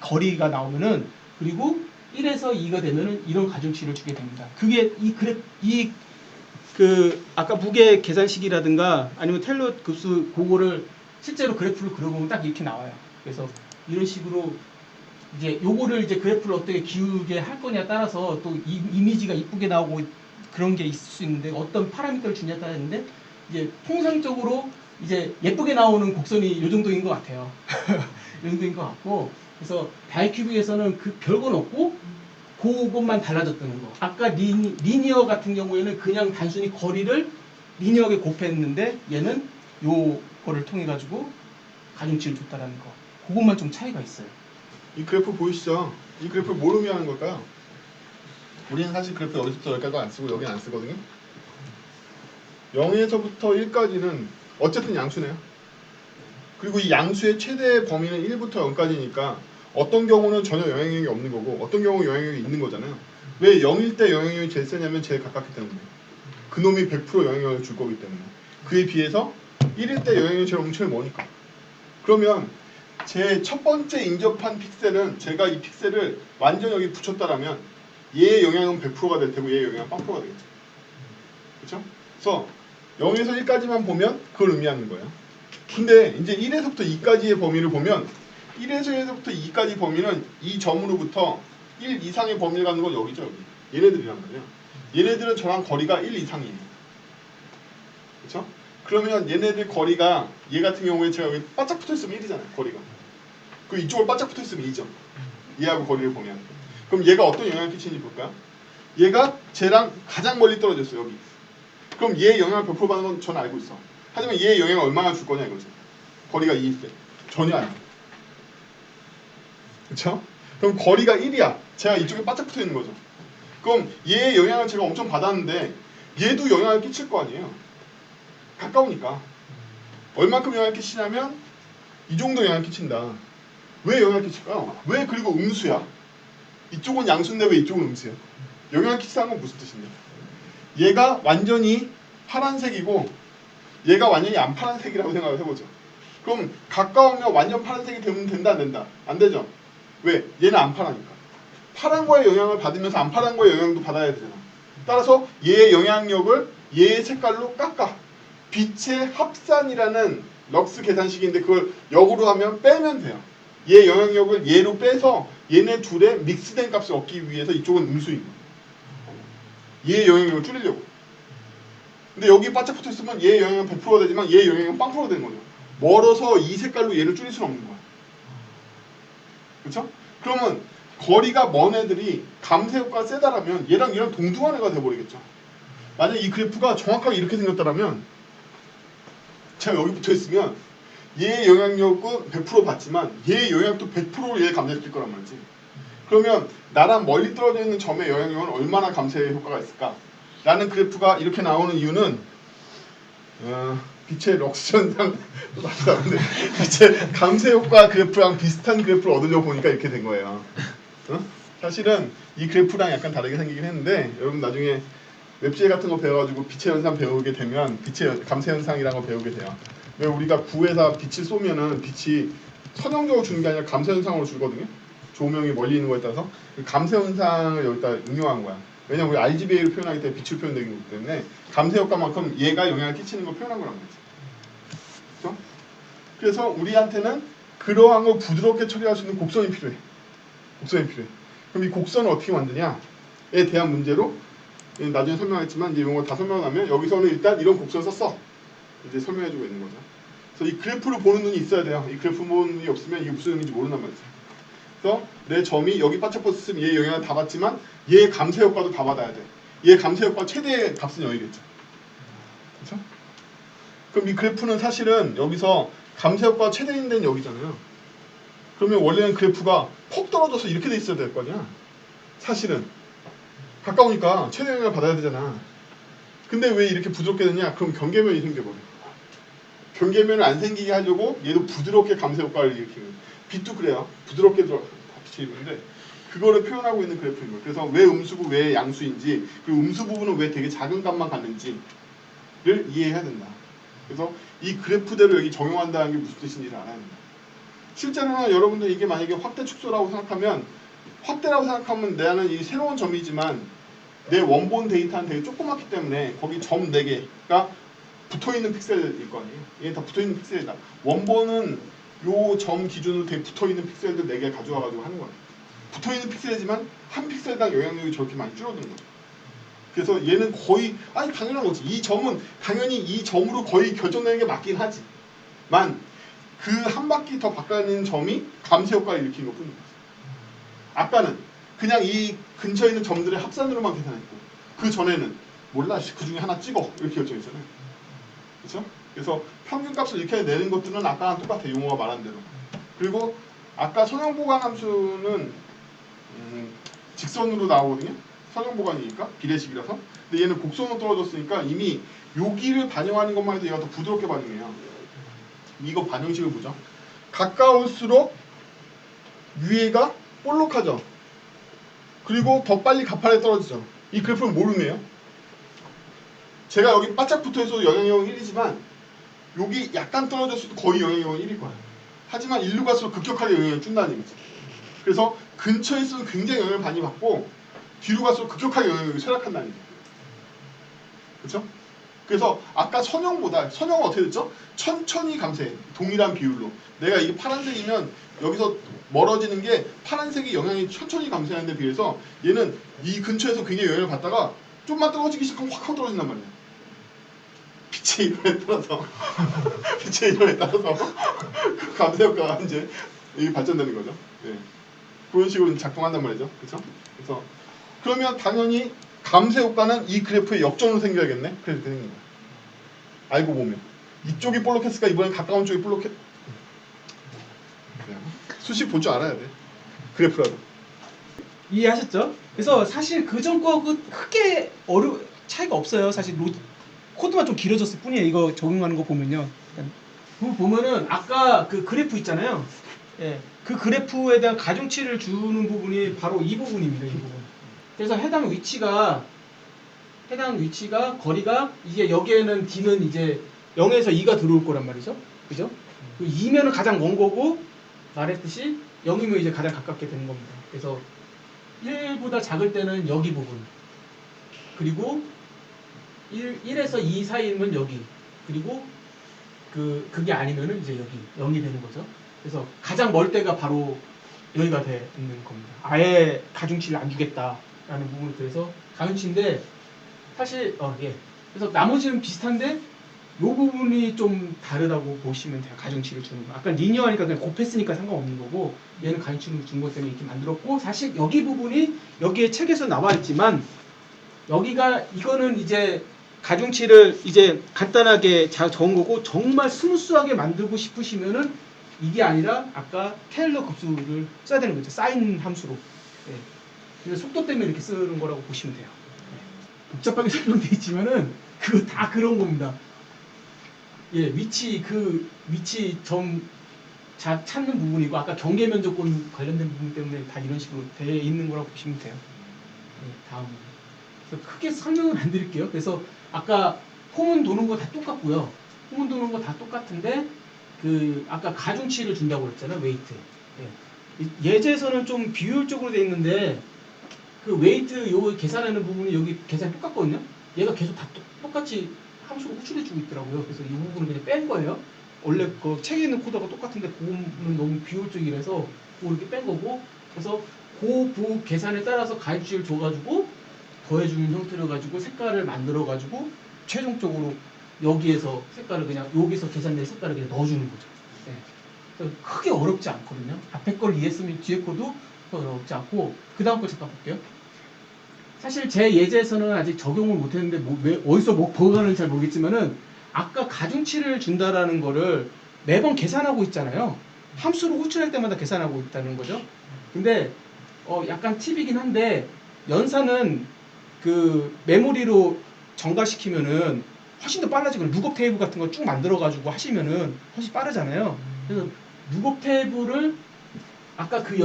거리가 나오면은 그리고 1에서 2가 되면은 이런 가중치를 주게 됩니다. 그게 그 아까 무게 계산식이라든가 아니면 테일러 급수 그거를 실제로 그래프를 그려보면 딱 이렇게 나와요. 그래서 이런 식으로 이제 요거를 이제 그래프를 어떻게 기울게 할 거냐에 따라서 또 이미지가 이쁘게 나오고 그런 게 있을 수 있는데 어떤 파라미터를 주냐에 따라 있는데 이제 통상적으로 이제 예쁘게 나오는 곡선이 요 정도인 것 같아요. 요 정도인 것 같고 그래서 바이큐빅에서는 그 별건 없고 그것만 달라졌다는 거. 아까 리니어 같은 경우에는 그냥 단순히 거리를 리니어하게 곱했는데 얘는 요거를 통해 가지고 가중치를 줬다라는 거. 그것만 좀 차이가 있어요. 이 그래프 보이시죠? 이 그래프 뭘 의미하는 걸까요? 우리는 사실 그래프 여기서부터 여기까지 안 쓰고 여기는 안 쓰거든요. 0에서부터 1까지는 어쨌든 양수네요. 그리고 이 양수의 최대 범위는 1부터 0까지니까 어떤 경우는 전혀 영향력이 없는 거고 어떤 경우는 영향력이 있는 거잖아요. 왜 0일 때 영향력이 제일 세냐면 제일 가깝기 때문에. 그놈이 100% 영향력을 줄 거기 때문에. 그에 비해서 1일 때 영향력이 제일 엄청 머니까. 그러면 제 첫 번째 인접한 픽셀은 제가 이 픽셀을 완전 여기 붙였다라면 얘의 영향은 100%가 될 테고 얘의 영향은 0%가 되겠죠. 그렇죠? 그래서 0에서 1까지만 보면 그걸 의미하는 거예요. 근데 이제 1에서부터 2까지의 범위를 보면 1에서부터 2까지 범위는 이 점으로부터 1 이상의 범위를 갖는 건 여기죠. 여기. 얘네들이란 말이에요. 얘네들은 저랑 거리가 1 이상이에요. 그렇죠? 그러면 얘네들 거리가 얘 같은 경우에 제가 여기 바짝 붙어있으면 1이잖아요. 거리가. 그 이쪽으로 바짝 붙어있으면 2죠. 얘하고 거리를 보면. 그럼 얘가 어떤 영향을 끼치는지 볼까요? 얘가 쟤랑 가장 멀리 떨어졌어요. 여기. 그럼 얘 영향을 100% 받는 건 저는 알고 있어. 하지만 얘의 영향을 얼마나 줄 거냐 이거죠. 거리가 2일 때 전혀 안 돼. 그렇죠? 그럼 거리가 1이야. 제가 이쪽에 바짝 붙어 있는 거죠. 그럼 얘의 영향을 제가 엄청 받았는데 얘도 영향을 끼칠 거 아니에요. 가까우니까. 얼만큼 영향을 끼치냐면 이 정도 영향을 끼친다. 왜 영향을 끼칠까요? 왜 그리고 음수야? 이쪽은 양수인데 왜 이쪽은 음수야? 영향을 끼친다는 건 무슨 뜻인데? 얘가 완전히 파란색이고 얘가 완전히 안 파란색이라고 생각을 해보죠. 그럼 가까우면 완전 파란색이 되면 된다 안 된다? 안 되죠. 왜? 얘는 안 파라니까. 파란 거의 영향을 받으면서 안 파란 거의 영향도 받아야 되잖아. 따라서 얘의 영향력을 얘의 색깔로 깎아. 빛의 합산이라는 럭스 계산식인데 그걸 역으로 하면 빼면 돼요. 얘 영향력을 얘로 빼서 얘네 둘의 믹스된 값을 얻기 위해서 이쪽은 음수인 거예요. 얘의 영향력을 줄이려고. 근데 여기 바짝 붙어 있으면 얘의 영향은 100%가 되지만 얘의 영향은 0%가 되는 거죠. 멀어서 이 색깔로 얘를 줄일 수는 없는 거야. 그렇죠? 그러면 거리가 먼 애들이 감쇄 효과가 세다라면 얘랑 동등한 애가 돼버리겠죠. 만약 이 그래프가 정확하게 이렇게 생겼다라면 제가 여기 붙어 있으면 얘의 영향력은 100% 받지만 얘의 영향도 100% 얘를 감쇄시킬 거란 말이지. 그러면 나랑 멀리 떨어져 있는 점의 영향력은 얼마나 감쇄 효과가 있을까? 라는 그래프가 이렇게 나오는 이유는 빛의 럭스 현상 빛의 감쇄 효과 그래프랑 비슷한 그래프를 얻으려고 보니까 이렇게 된 거예요. 사실은 이 그래프랑 약간 다르게 생기긴 했는데 여러분 나중에 웹질 같은 거 배워가지고 빛의 현상 배우게 되면 빛의 감쇄 현상이라는 거 배우게 돼요. 왜 우리가 구에다 빛을 쏘면은 빛이 선형적으로 주는 게 아니라 감쇄 현상으로 주거든요. 조명이 멀리 있는 거에 따라서 감쇄 현상을 여기다 응용한 거야. 왜냐면 우리 RGBA로 표현하기 때문에 빛을 표현되는 거기 때문에 감쇄 효과만큼 얘가 영향을 끼치는 걸 표현한 거란 말이지. 그렇죠? 그래서 우리한테는 그러한 걸 부드럽게 처리할 수 있는 곡선이 필요해. 곡선이 필요해. 그럼 이 곡선을 어떻게 만드냐에 대한 문제로 나중에 설명하겠지만 이제 이런 거 다 설명하면 여기서는 일단 이런 곡선을 썼어. 이제 설명해주고 있는 거죠. 그래서 이 그래프를 보는 눈이 있어야 돼요. 이 그래프 보는 눈이 없으면 이게 무슨 의미인지 모른단 말이죠. 그래서 내 점이 여기 바짝 붙었으면 얘 영향을 다 받지만 얘 감쇄 효과도 다 받아야 돼. 얘 감쇄 효과 최대 값은 여기겠죠. 그렇죠? 그럼 이 그래프는 사실은 여기서 감쇄 효과 최대인 데는 여기잖아요. 그러면 원래는 그래프가 퍽 떨어져서 이렇게 돼 있어야 될 거 아니야. 사실은 가까우니까 최대 영향을 받아야 되잖아. 근데 왜 이렇게 부드럽게 되냐? 그럼 경계면이 생겨버려. 경계면을 안 생기게 하려고 얘도 부드럽게 감쇄 효과를 일으키는. 빛도 그래요. 부드럽게 빛이 있는데 그거를 표현하고 있는 그래프인 거예요. 그래서 왜 음수고 왜 양수인지 그리고 음수 부분은 왜 되게 작은 값만 갖는지를 이해해야 된다. 그래서 이 그래프대로 여기 적용한다는 게 무슨 뜻인지를 알아야 된다. 실제로는 여러분들 이게 만약에 확대 축소라고 생각하면 확대라고 생각하면 나는 이 새로운 점이지만 내 원본 데이터는 되게 조그맣기 때문에 거기 점 4개가 붙어있는 픽셀일 거 아니에요. 얘 다 붙어있는 픽셀이다. 원본은 요 점 기준으로 되게 붙어있는 픽셀들 4개 가져와가지고 하는 거예요. 붙어있는 픽셀이지만 한 픽셀당 영향력이 저렇게 많이 줄어드는 거죠. 그래서 얘는 거의 아니 당연한 거지. 이 점은 당연히 이 점으로 거의 결정되는 게 맞긴 하지만 그 한 바퀴 더 바꿔는 점이 감쇄 효과를 일으키는 것 뿐입니다. 아까는 그냥 이 근처에 있는 점들의 합산으로만 계산했고 그 전에는 몰라 그 중에 하나 찍어 이렇게 결정했잖아요. 그렇죠? 그래서 평균값을 이렇게 내는 것들은 아까랑 똑같아. 용어가 말한 대로. 그리고 아까 선형보관 함수는 직선으로 나오거든요. 선형보관이니까 비례식이라서. 근데 얘는 곡선으로 떨어졌으니까 이미 여기를 반영하는 것만 해도 얘가 더 부드럽게 반영해요. 이거 반영식을 보죠. 가까울수록 위에가 볼록하죠. 그리고 더 빨리 가파르게 떨어지죠. 이 그래프는 뭘 의미해요? 제가 여기 바짝 붙어있어도 영향력은 1이지만 여기 약간 떨어졌어도 거의 영향력은 1일 거예요. 하지만 일로 갈수록 급격하게 영향을 준다는 얘기죠. 그래서 근처에 있으면 굉장히 영향을 많이 받고 뒤로 갈수록 급격하게 영향력이 쇠락한다는 얘기죠. 그렇죠? 그래서 아까 선형보다 선형은 어떻게 됐죠? 천천히 감쇄, 동일한 비율로. 내가 이게 파란색이면 여기서 멀어지는 게 파란색이 영향이 천천히 감쇄하는 데 비해서 얘는 이 근처에서 굉장히 영향을 받다가 좀만 떨어지기 시작하면 확 하고 떨어진단 말이야. 빛의 이론에 따라서 빛의 이론에 따라서 그 감쇄 효과가 이제 이게 발전되는 거죠. 네. 그런 식으로 작동한단 말이죠. 그렇죠? 그래서 그러면 당연히 감쇄 효과는 이 그래프의 역전으로 생겨야겠네. 그래서 되는 거야. 알고 보면 이쪽이 볼록했을까 이번엔 가까운 쪽이 볼록했. 수식 볼 줄 알아야 돼. 그래프라도. 이해하셨죠? 그래서 사실 그전 거하고 크게 차이가 없어요. 사실 코드만 좀 길어졌을 뿐이에요. 이거 적용하는 거 보면요. 보면은 아까 그 그래프 있잖아요. 예, 그 그래프에 대한 가중치를 주는 부분이 바로 이 부분입니다. 이 부분. 그래서 해당 위치가 거리가 이제 여기에는 D는 이제 0에서 2가 들어올 거란 말이죠. 그죠? 2면은 가장 먼 거고 말했듯이 0이면 이제 가장 가깝게 되는 겁니다. 그래서 1보다 작을 때는 여기 부분, 그리고 1에서 2 사이면 여기, 그리고 그게 아니면은 이제 여기 0이 되는 거죠. 그래서 가장 멀 때가 바로 여기가 되는 겁니다. 아예 가중치를 안 주겠다라는 부분을 그래서 가중치인데 사실 예. 그래서 나머지는 비슷한데 이 부분이 좀 다르다고 보시면 돼요. 가중치를 주는 거. 아까 리니어하니까 그냥 곱했으니까 상관없는 거고 얘는 가중치를 준 것 때문에 이렇게 만들었고 사실 여기 부분이 여기에 책에서 나와 있지만 이거는 이제 가중치를 이제 간단하게 적은 거고 정말 스무스하게 만들고 싶으시면은 이게 아니라 아까 테일러 급수를 써야 되는 거죠. 사인 함수로. 예. 그래서 속도 때문에 이렇게 쓰는 거라고 보시면 돼요. 복잡하게 설명되어 있지만은 그거 다 그런 겁니다. 예, 위치 점 찾는 부분이고 아까 경계 면적권 관련된 부분 때문에 다 이런 식으로 되어 있는 거라고 보시면 돼요. 예, 다음. 그래서 크게 설명은 안 드릴게요. 그래서 아까 홈은 도는 거 다 똑같고요. 홈은 도는 거 다 똑같은데 아까 가중치를 준다고 그랬잖아요. 웨이트. 예. 예제에서는 좀 비효율적으로 되어 있는데 그 웨이트 요 계산하는 부분이 여기 계산이 똑같거든요. 얘가 계속 다 똑같이 함수로 호출해주고 있더라고요. 그래서 이 부분은 그냥 뺀 거예요. 원래 그 책에 있는 코드가 똑같은데 그거는 너무 비효율적이라서 그거 이렇게 뺀 거고 그래서 그 계산에 따라서 가중치를 줘가지고 더해주는 형태로 가지고 색깔을 만들어가지고 최종적으로 여기에서 색깔을 그냥 여기서 계산된 색깔을 그냥 넣어주는 거죠. 네. 그래서 크게 어렵지 않거든요. 앞에 걸 이해했으면 뒤에 거도 어렵지 않고 그 다음 거 잠깐 볼게요. 사실 제 예제에서는 아직 적용을 못했는데 왜 어디서 보관하는지 잘 모르겠지만은 아까 가중치를 준다라는 거를 매번 계산하고 있잖아요. 함수로 호출할 때마다 계산하고 있다는 거죠. 근데 약간 팁이긴 한데 연산은 그 메모리로 정가시키면은 훨씬 더 빨라지거든요. 룩업 테이블 같은 거 쭉 만들어 가지고 하시면은 훨씬 빠르잖아요. 그래서 룩업 테이블을 아까 그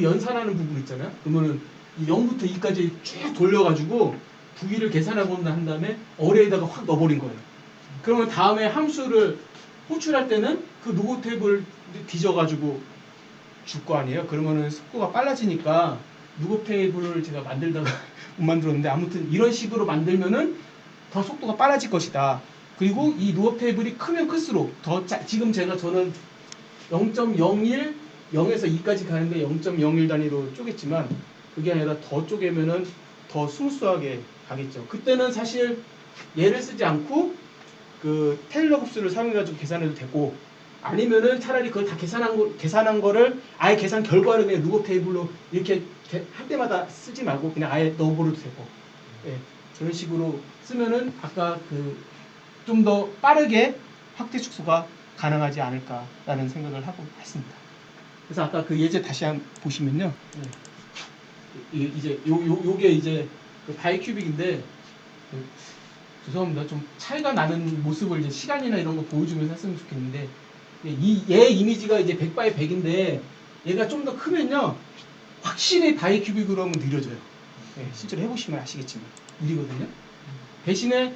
연산하는 부분 있잖아요. 그러면은 0부터 2까지 쭉 돌려가지고 부위를 계산하고 난 다음에 어레에다가 확 넣어버린 거예요. 그러면 다음에 함수를 호출할 때는 그 룩업 테이블을 뒤져가지고 줄 거 아니에요. 그러면은 속도가 빨라지니까 룩업 테이블을 제가 만들다가 못 만들었는데 아무튼 이런 식으로 만들면은 더 속도가 빨라질 것이다. 그리고 이 룩업 테이블이 크면 클수록 지금 저는 0.01 0에서 2까지 가는데 0.01 단위로 쪼갰지만 그게 아니라 더 쪼개면은 더 스무스하게 가겠죠. 그때는 사실 얘를 쓰지 않고 그 테일러 흡수를 사용해가지고 계산해도 되고 아니면은 차라리 그걸 다 계산한 거를 아예 계산 결과를 그냥 룩업 테이블로 이렇게 할 때마다 쓰지 말고 그냥 아예 넣어버려도 되고 예, 그런 식으로 쓰면은 아까 좀 더 빠르게 확대 축소가 가능하지 않을까라는 생각을 하고 했습니다. 그래서 아까 그 예제 다시 한번 보시면요. 이제 요게 이제 그 바이큐빅인데 죄송합니다. 좀 차이가 나는 모습을 이제 시간이나 이런 거 보여주면서 했으면 좋겠는데 얘 이미지가 이제 100 x 100인데 얘가 좀 더 크면요 확실히 바이큐빅으로 하면 느려져요. 네, 실제로 해보시면 아시겠지만 느리거든요. 대신에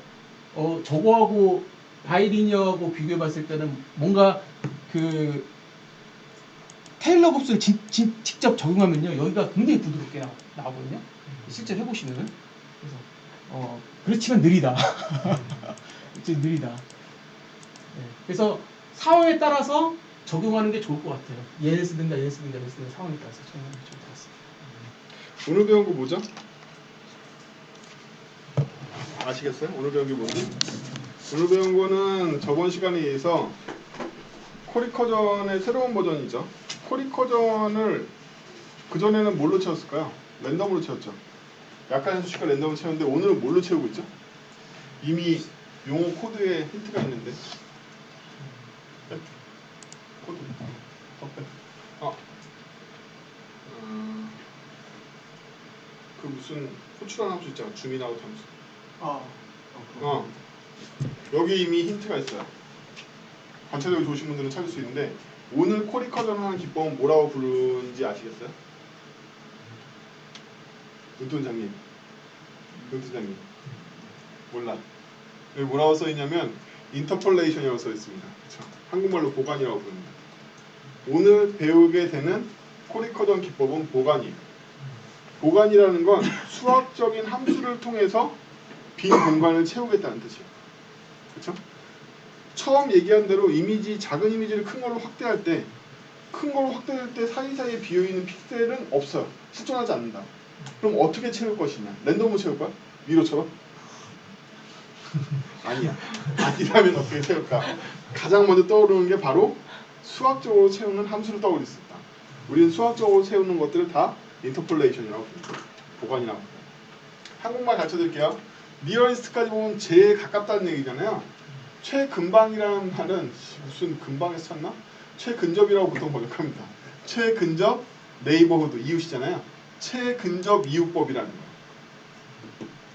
저거하고 바이리니어하고 비교해봤을 때는 뭔가 그 테일러 곱수를 직접 적용하면요 여기가 굉장히 부드럽게 나오거든요. 실제로 해보시면은 그래서 그렇지만 느리다. 좀 느리다. 네. 그래서 상황에 따라서 적용하는 게 좋을 것 같아요. 얘를 쓰든가 상황에 따라서 적용하는 게 좋을 것 같습니다. 오늘 배운 거 뭐죠? 아시겠어요? 오늘 배운 게 뭔지? 오늘 배운 거는 저번 시간에 의해서 코리커전의 새로운 버전이죠. 코리커전을 그전에는 뭘로 채웠을까요? 랜덤으로 채웠죠. 약간의 수식과 랜덤으로 채웠는데 오늘은 뭘로 채우고 있죠? 이미 용어 코드에 힌트가 있는데 코드 더 빼. 그 무슨 호출하는 함수 있잖아. 줌인아웃 함수. 여기 이미 힌트가 있어요. 관찰력이 좋으신 분들은 찾을 수 있는데 오늘 코리커전 하는 기법은 뭐라고 부르는지 아시겠어요? 눈동장님 몰라. 여기 뭐라고 써있냐면 인터폴레이션이라고 써있습니다. 그쵸? 한국말로 보관이라고 부릅니다. 오늘 배우게 되는 코리커전 기법은 보관이에요. 보관이라는 건 수학적인 함수를 통해서 빈 공간을 채우겠다는 뜻이에요. 그렇죠? 처음 얘기한 대로 이미지, 작은 이미지를 큰 걸로 확대할 때 사이사이에 비어있는 픽셀은 없어요. 실존하지 않는다. 그럼 어떻게 채울 것이냐? 랜덤으로 채울 거야? 미로처럼? 아니야. 아니라면 어떻게 채울까? 가장 먼저 떠오르는 게 바로 수학적으로 채우는 함수를 떠올릴 수 있다. 우리는 수학적으로 채우는 것들을 다 인터폴레이션이라고 부릅니다. 보관이라고 합니다. 한국말 가르쳐드릴게요. 니어리스트까지 보면 제일 가깝다는 얘기잖아요. 최근방이라는 말은 무슨 근방에서 찾나? 최근접이라고 보통 번역합니다. 최근접 네이버후드 이웃이잖아요. 최근접 이웃법이라는 거예요.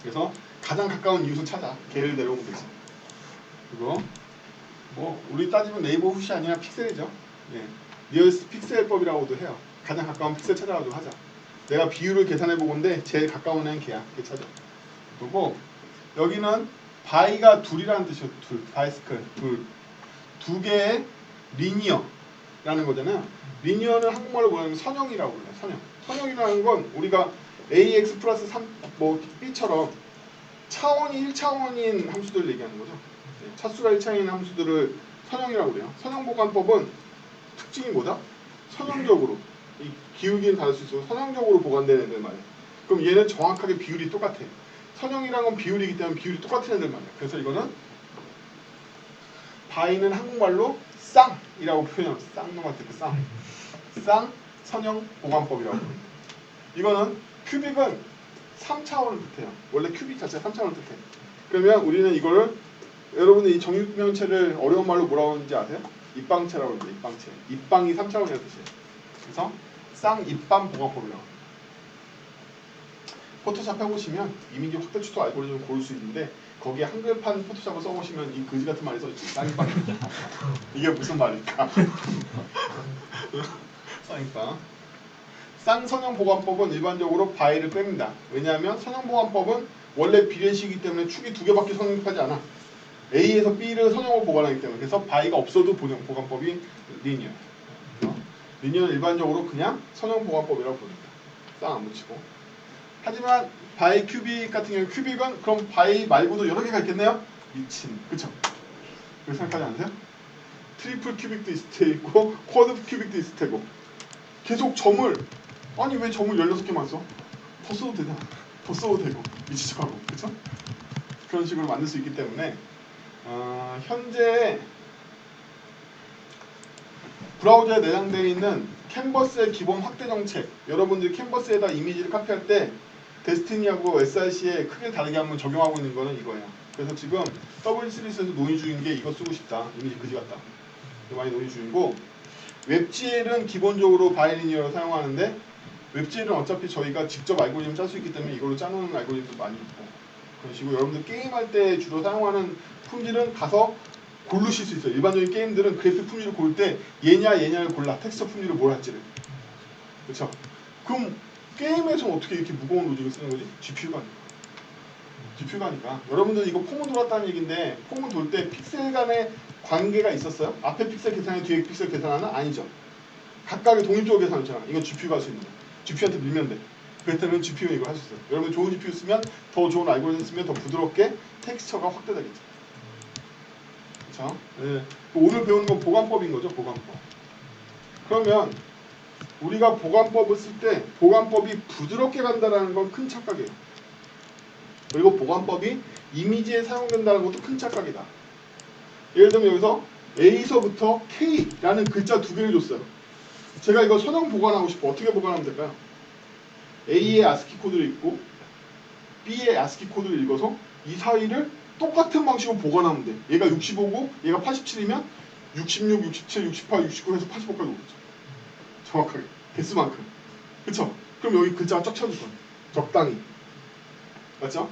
그래서 가장 가까운 이웃을 찾아 걔를 내려오면 되지. 그리고 뭐 우리 따지면 네이버후드이 아니라 픽셀이죠. 예. 니어리스트 픽셀법이라고도 해요. 가장 가까운 픽셀 찾아가지고 하자. 내가 비율을 계산해 보건데 제일 가까운 애는 걔야. 걔 찾아. 그리고 여기는 바이가 둘이라는 뜻이에요. 바이스클 두 개의 리니어라는 거잖아요. 리니어는 한국말로 뭐냐면 선형이라고 불러요. 선형이라는 건 우리가 ax 플러스 3 뭐 b처럼 차원이 1차원인 함수들을 얘기하는 거죠. 차수가 1차원인 함수들을 선형이라고 그래요. 선형보관법은 특징이 뭐다? 선형적으로 이 기울기는 다를 수 있어도 선형적으로 보관되는 애들 말이에요. 그럼 얘는 정확하게 비율이 똑같아. 선형이란 건 비율이기 때문에 비율이 똑같은 애들 말이야. 그래서 이거는 바이는 한국말로 쌍이라고 표현합니다. 쌍놈 같은 그 쌍. 쌍 선형 보관법이라고 합니다. 이거는 큐빅은 3차원을 뜻해요. 원래 큐빅 자체가 3차원을 뜻해. 그러면 우리는 이거를 여러분들 이 정육면체를 어려운 말로 뭐라고 하는지 아세요? 입방체라고 합니다. 입방체. 입방이 3차원이라는 뜻이에요. 그래서 쌍입방 보관법이라고 합니다. 포토샵 해보시면 이미지 확대 추도 알고리즘을 고를 수 있는데 거기에 한글판 포토샵을 써보시면 이 거지 같은 말이 써있죠. 쌍입방. 이게 무슨 말일까? 쌍입방. 쌍선형 보관법은 일반적으로 바이를 뺍니다. 왜냐하면 선형 보관법은 원래 비례식이기 때문에 축이 두 개밖에 성립하지 않아. A에서 B를 선형으로 보관하기 때문에. 그래서 바이가 없어도 보관법이 리니어. 리니어는 일반적으로 그냥 선형 보관법이라고 부릅니다. 쌍 안 붙이고. 하지만 바이 큐빅 같은 경우 큐빅은 그럼 바이 말고도 여러 개가 있겠네요? 미친. 그쵸? 그렇게 생각하지 않으세요? 트리플 큐빅도 있을 테고 쿼드 큐빅도 있을 테고 계속 점을 아니 왜 점을 16개만 써? 더 써도 되잖아. 더 써도 되고 미친 척하고. 그쵸? 그런 식으로 만들 수 있기 때문에 현재 브라우저에 내장되어 있는 캔버스의 기본 확대 정책, 여러분들이 캔버스에다 이미지를 카피할 때 데스티니하고 SRC에 크게 다르게 한번 적용하고 있는 거는 이거예요. 그래서 지금 W3에서 논의 중인 게 이거 쓰고 싶다. 이미지 그지 같다. 많이 논의 중이고, 웹GL은 기본적으로 바이리니어를 사용하는데 웹GL은 어차피 저희가 직접 알고리즘 짤 수 있기 때문에 이걸로 짜놓은 알고리즘도 많이 있고, 그런 식으로 여러분들 게임할 때 주로 사용하는 품질은 가서 고르실 수 있어요. 일반적인 게임들은 그래픽 품질을 고를 때 얘냐를 골라. 텍스처 품질을 뭘 할지를. 그렇죠? 그럼 게임에서는 어떻게 이렇게 무거운 로직을 쓰는 거지? GPU가 아니까. GPU가 아니까. 여러분들 이거 폼은 돌았다는 얘기인데 폼은 돌 때 픽셀 간의 관계가 있었어요? 앞에 픽셀 계산해 뒤에 픽셀 계산하나? 아니죠. 각각의 독립적으로 계산했잖아. 이건 GPU가 할 수 있는 거야. GPU한테 밀면 돼. 그렇다면 GPU는 이걸 할 수 있어요. 여러분 좋은 GPU 쓰면 더 좋은 알고리즘 쓰면 더 부드럽게 텍스처가 확대되겠죠. 그렇죠? 네. 오늘 배우는 건 보관법인 거죠. 보관법. 그러면 우리가 보관법을 쓸 때 보관법이 부드럽게 간다는 건 큰 착각이에요. 그리고 보관법이 이미지에 사용된다는 것도 큰 착각이다. 예를 들면 여기서 A서부터 K라는 글자 두 개를 줬어요. 제가 이거 선형 보관하고 싶어. 어떻게 보관하면 될까요? A의 아스키 코드를 읽고 B의 아스키 코드를 읽어서 이 사이를 똑같은 방식으로 보관하면 돼. 얘가 65고 얘가 87이면 66, 67, 68, 69 해서 85까지 오겠죠. 정확하게 개수만큼. 그쵸? 그럼 여기 글자가 쫙 채워질 거예요. 적당히. 맞죠?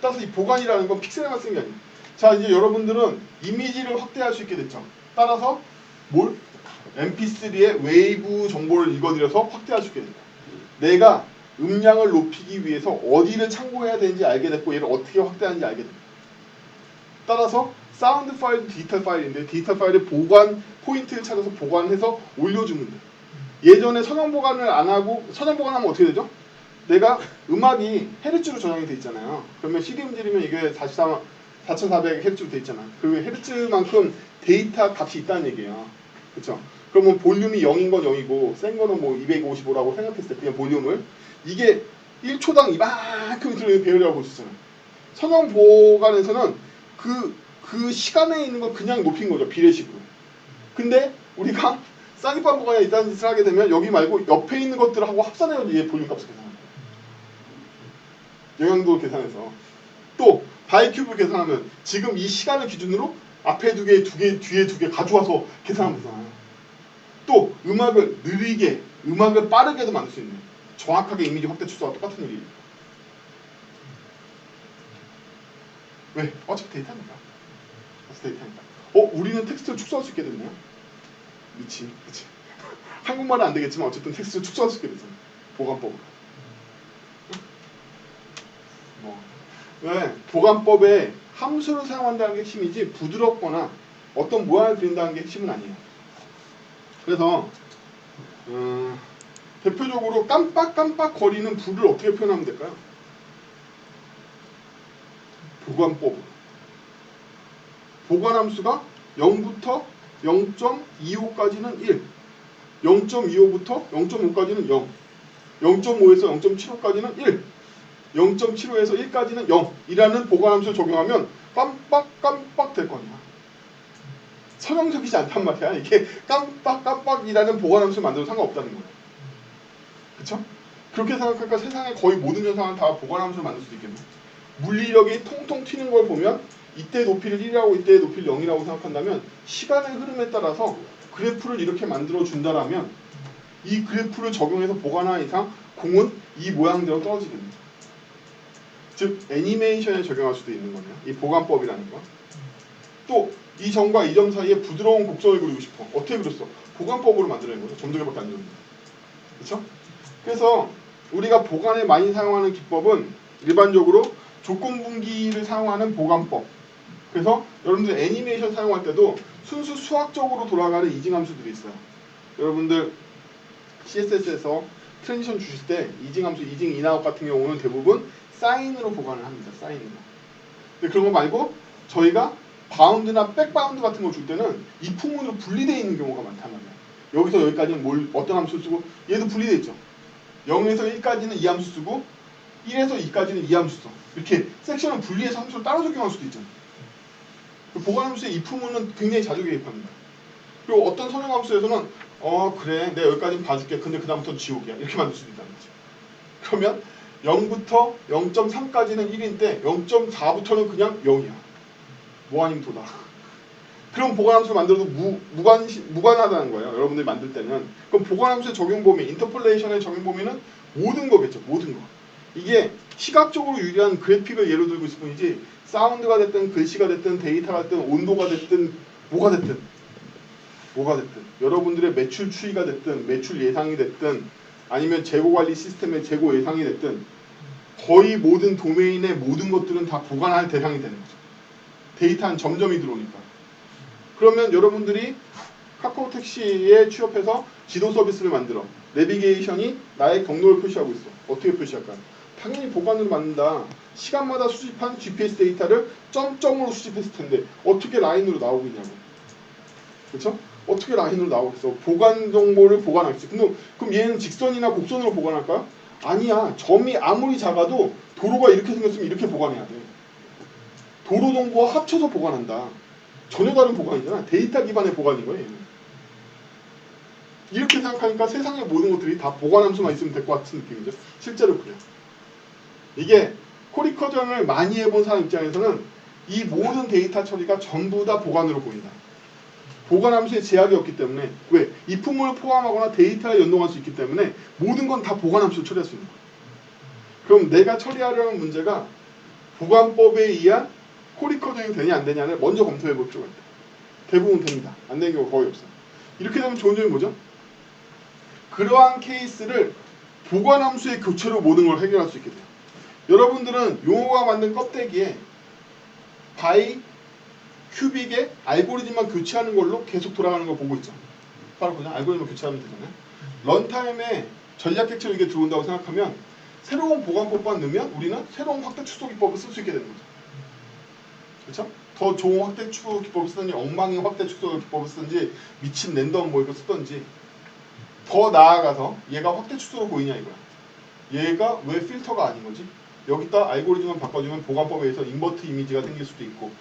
따라서 이 보관이라는 건 픽셀에만 쓰는 게 아니에요. 자, 이제 여러분들은 이미지를 확대할 수 있게 됐죠. 따라서 뭘? mp3의 웨이브 정보를 읽어드려서 확대할 수 있게 됐다. 내가 음량을 높이기 위해서 어디를 참고해야 되는지 알게 됐고 얘를 어떻게 확대하는지 알게 됐다. 따라서 사운드 파일은 디지털 파일인데 디지털 파일의 보관 포인트를 찾아서 보관해서 올려주면 돼. 예전에 선형 보관을 안 하고 선형 보관하면 어떻게 되죠? 내가 음악이 헤르츠로 전환이 돼 있잖아요. 그러면 CD 음질이면 이게 4400 헤르츠로 돼 있잖아. 그 헤르츠만큼 데이터 값이 있다는 얘기예요. 그렇죠? 그러면 볼륨이 0인 건 0이고 센 거는 뭐 255라고 생각했을 때 그냥 볼륨을 이게 1초당 이만큼 들어있는 배열이라고 볼 수 있잖아요. 선형 보관에서는 그 시간에 있는 걸 그냥 높인 거죠. 비례식으로. 근데 우리가 쌍입반 보관에 있다는 짓을 하게 되면 여기 말고 옆에 있는 것들하고 합산해서 얘 볼륨 값을 계산합니다. 영향도 계산해서 또 바이큐브 계산하면 지금 이 시간을 기준으로 앞에 두 개, 뒤에 두 개 가져와서 계산하면 되잖아요. 또 음악을 느리게, 음악을 빠르게도 만들 수 있는 정확하게 이미지 확대 축소와 똑같은 일이에요. 왜? 어차피 데이터니까. 우리는 텍스트를 축소할 수 있게 됐네요. 미친, 그치? 한국말은 안 되겠지만 어쨌든 텍스트를 축소할 수 있게 됐잖아. 보관법으로. 왜? 보관법에 함수를 사용한다는 게 핵심이지 부드럽거나 어떤 모양을 그린다는 게 핵심은 아니에요. 그래서 대표적으로 깜빡깜빡 거리는 불을 어떻게 표현하면 될까요? 보관법으로. 보관함수가 0부터 0.25까지는 1, 0.25부터 0.5까지는 0, 0.5에서 0.75까지는 1, 0.75에서 1까지는 0이라는 보관함수를 적용하면 깜빡깜빡 될 거냐. 서명적이지 않단 말이야. 이게 깜빡깜빡이라는 보관함수를 만들어도 상관없다는 거예요. 그쵸? 그렇게 생각하니까 세상의 거의 모든 현상은 다 보관함수를 만들 수도 있겠네. 물리력이 통통 튀는 걸 보면 이때 높이를 1이라고 이때 높이를 0이라고 생각한다면 시간의 흐름에 따라서 그래프를 이렇게 만들어 준다라면 이 그래프를 적용해서 보관하는 이상 공은 이 모양대로 떨어지겠네. 즉 애니메이션에 적용할 수도 있는 거네요. 이 보관법이라는 거. 또 이 점과 이 점 사이에 부드러운 곡선을 그리고 싶어. 어떻게 그렸어? 보관법으로 만들어낸 거죠. 점도개밖에 안 되는데. 그렇죠? 그래서 우리가 보관에 많이 사용하는 기법은 일반적으로 조건분기를 사용하는 보관법. 그래서 여러분들 애니메이션 사용할 때도 순수 수학적으로 돌아가는 이징함수들이 있어요. 여러분들 CSS에서 트랜지션 주실 때 이징함수, 이징, 인아웃 같은 경우는 대부분 사인으로 보관을 합니다. 사인으로. 근데 그런 거 말고 저희가 바운드나 백바운드 같은 거 줄 때는 이품문으로 분리되어 있는 경우가 많단 말이에요. 여기서 여기까지는 어떤 함수 쓰고 얘도 분리되어 있죠. 0에서 1까지는 이 함수 쓰고 1에서 2까지는 이 함수 써. 이렇게 섹션을 분리해서 함수를 따로 적용할 수도 있잖아요. 보관함수의 이품문은 굉장히 자주 개입합니다. 그리고 어떤 선형함수에서는 그래 내가 여기까지는 봐줄게. 근데 그 다음부터는 지옥이야. 이렇게 만들 수도 있다는 거죠. 그러면 0부터 0.3까지는 1인데 0.4부터는 그냥 0이야. 뭐 아니면 도다. 그럼 보관함수를 만들어도 무관하다는 거예요. 여러분들이 만들 때는. 그럼 보관함수의 적용 범위, 인터폴레이션의 적용 범위는 모든 거겠죠. 모든 거. 이게 시각적으로 유리한 그래픽을 예로 들고 있을 뿐이지 사운드가 됐든 글씨가 됐든 데이터가 됐든 온도가 됐든 뭐가 됐든 여러분들의 매출 추이가 됐든 매출 예상이 됐든 아니면 재고관리 시스템의 재고 예상이 됐든 거의 모든 도메인의 모든 것들은 다 보관할 대상이 되는 거죠. 데이터는 점점이 들어오니까. 그러면 여러분들이 카카오 택시에 취업해서 지도 서비스를 만들어. 내비게이션이 나의 경로를 표시하고 있어. 어떻게 표시할까? 당연히 보관으로 만든다. 시간마다 수집한 GPS 데이터를 점점으로 수집했을 텐데 어떻게 라인으로 나오겠냐고. 그렇죠? 어떻게 라인으로 나오겠어? 보관 정보를 보관하겠지. 그럼 얘는 직선이나 곡선으로 보관할까요? 아니야. 점이 아무리 작아도 도로가 이렇게 생겼으면 이렇게 보관해야 돼. 도로 정보와 합쳐서 보관한다. 전혀 다른 보관이잖아. 데이터 기반의 보관인 거예요. 이렇게 생각하니까 세상의 모든 것들이 다 보관함수만 있으면 될 것 같은 느낌이죠. 실제로 그래요. 이게 코리커전을 많이 해본 사람 입장에서는 이 모든 데이터 처리가 전부 다 보관으로 보인다. 보관 함수에 제약이 없기 때문에 왜? if문을 포함하거나 데이터에 연동할 수 있기 때문에 모든 건 다 보관 함수로 처리할 수 있는 거야. 그럼 내가 처리하려는 문제가 보관법에 의한 코리커전이 되냐 안 되냐를 먼저 검토해 볼 필요가 있다. 대부분 됩니다. 안 되는 경우 거의 없어요. 이렇게 되면 좋은 점이 뭐죠? 그러한 케이스를 보관 함수의 교체로 모든 걸 해결할 수 있게 돼요. 여러분들은 용어가 만든 껍데기에 바이 큐빅의 알고리즘만 교체하는 걸로 계속 돌아가는 걸 보고 있죠. 바로 그냥 알고리즘만 교체하면 되잖아요. 런타임에 전략 객체로 이게 들어온다고 생각하면 새로운 보관법만 넣으면 우리는 새로운 확대 축소 기법을 쓸 수 있게 되는 거죠. 그렇죠? 더 좋은 확대 축소 기법을 쓰든지 엉망인 확대 축소 기법을 쓰든지 미친 랜덤 뭐 이거 쓰든지 더 나아가서 얘가 확대 축소로 보이냐 이거야. 얘가 왜 필터가 아닌 거지? 여기다 알고리즘을 바꿔주면 보관법에 의해서 인버트 이미지가 생길 수도 있고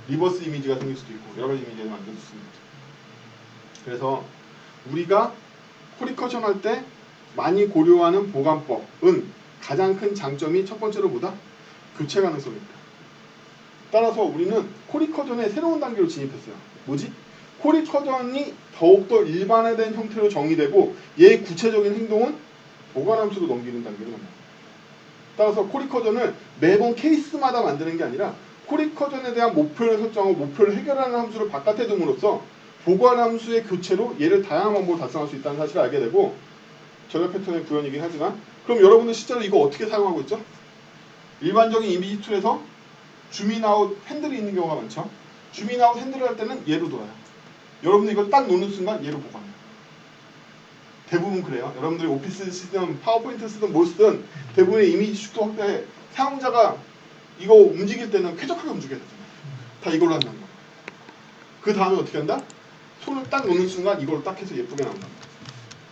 리버스 이미지가 생길 수도 있고 여러 가지 이미지를 만들 수 있는 거죠. 그래서 우리가 코리커션 할 때 많이 고려하는 보관법은 가장 큰 장점이 첫 번째로 보다 교체 가능성입니다. 따라서 우리는 코리커전의 새로운 단계로 진입했어요. 뭐지? 코리커전이 더욱더 일반화된 형태로 정의되고 얘의 구체적인 행동은 보관함수로 넘기는 단계로 갑니다. 따라서 코리커전을 매번 케이스마다 만드는 게 아니라 코리커전에 대한 목표를 설정하고 목표를 해결하는 함수를 바깥에 둠으로써 보관함수의 교체로 얘를 다양한 방법으로 달성할 수 있다는 사실을 알게 되고 전략 패턴의 구현이긴 하지만 그럼 여러분들 실제로 이거 어떻게 사용하고 있죠? 일반적인 이미지 툴에서 줌인아웃 핸들이 있는 경우가 많죠. 줌인아웃 핸들을 할 때는 얘로 돌아요. 여러분들 이걸 딱 놓는 순간 얘로 보관해요. 대부분 그래요. 여러분들이 오피스 쓰든 파워포인트 쓰든 뭘 쓰든 대부분의 이미지 축소 확대 사용자가 이거 움직일 때는 쾌적하게 움직여야 되잖아요. 다 이걸로 한다는 거예요. 그 다음에 어떻게 한다? 손을 딱 놓는 순간 이걸로 딱 해서 예쁘게 나온다.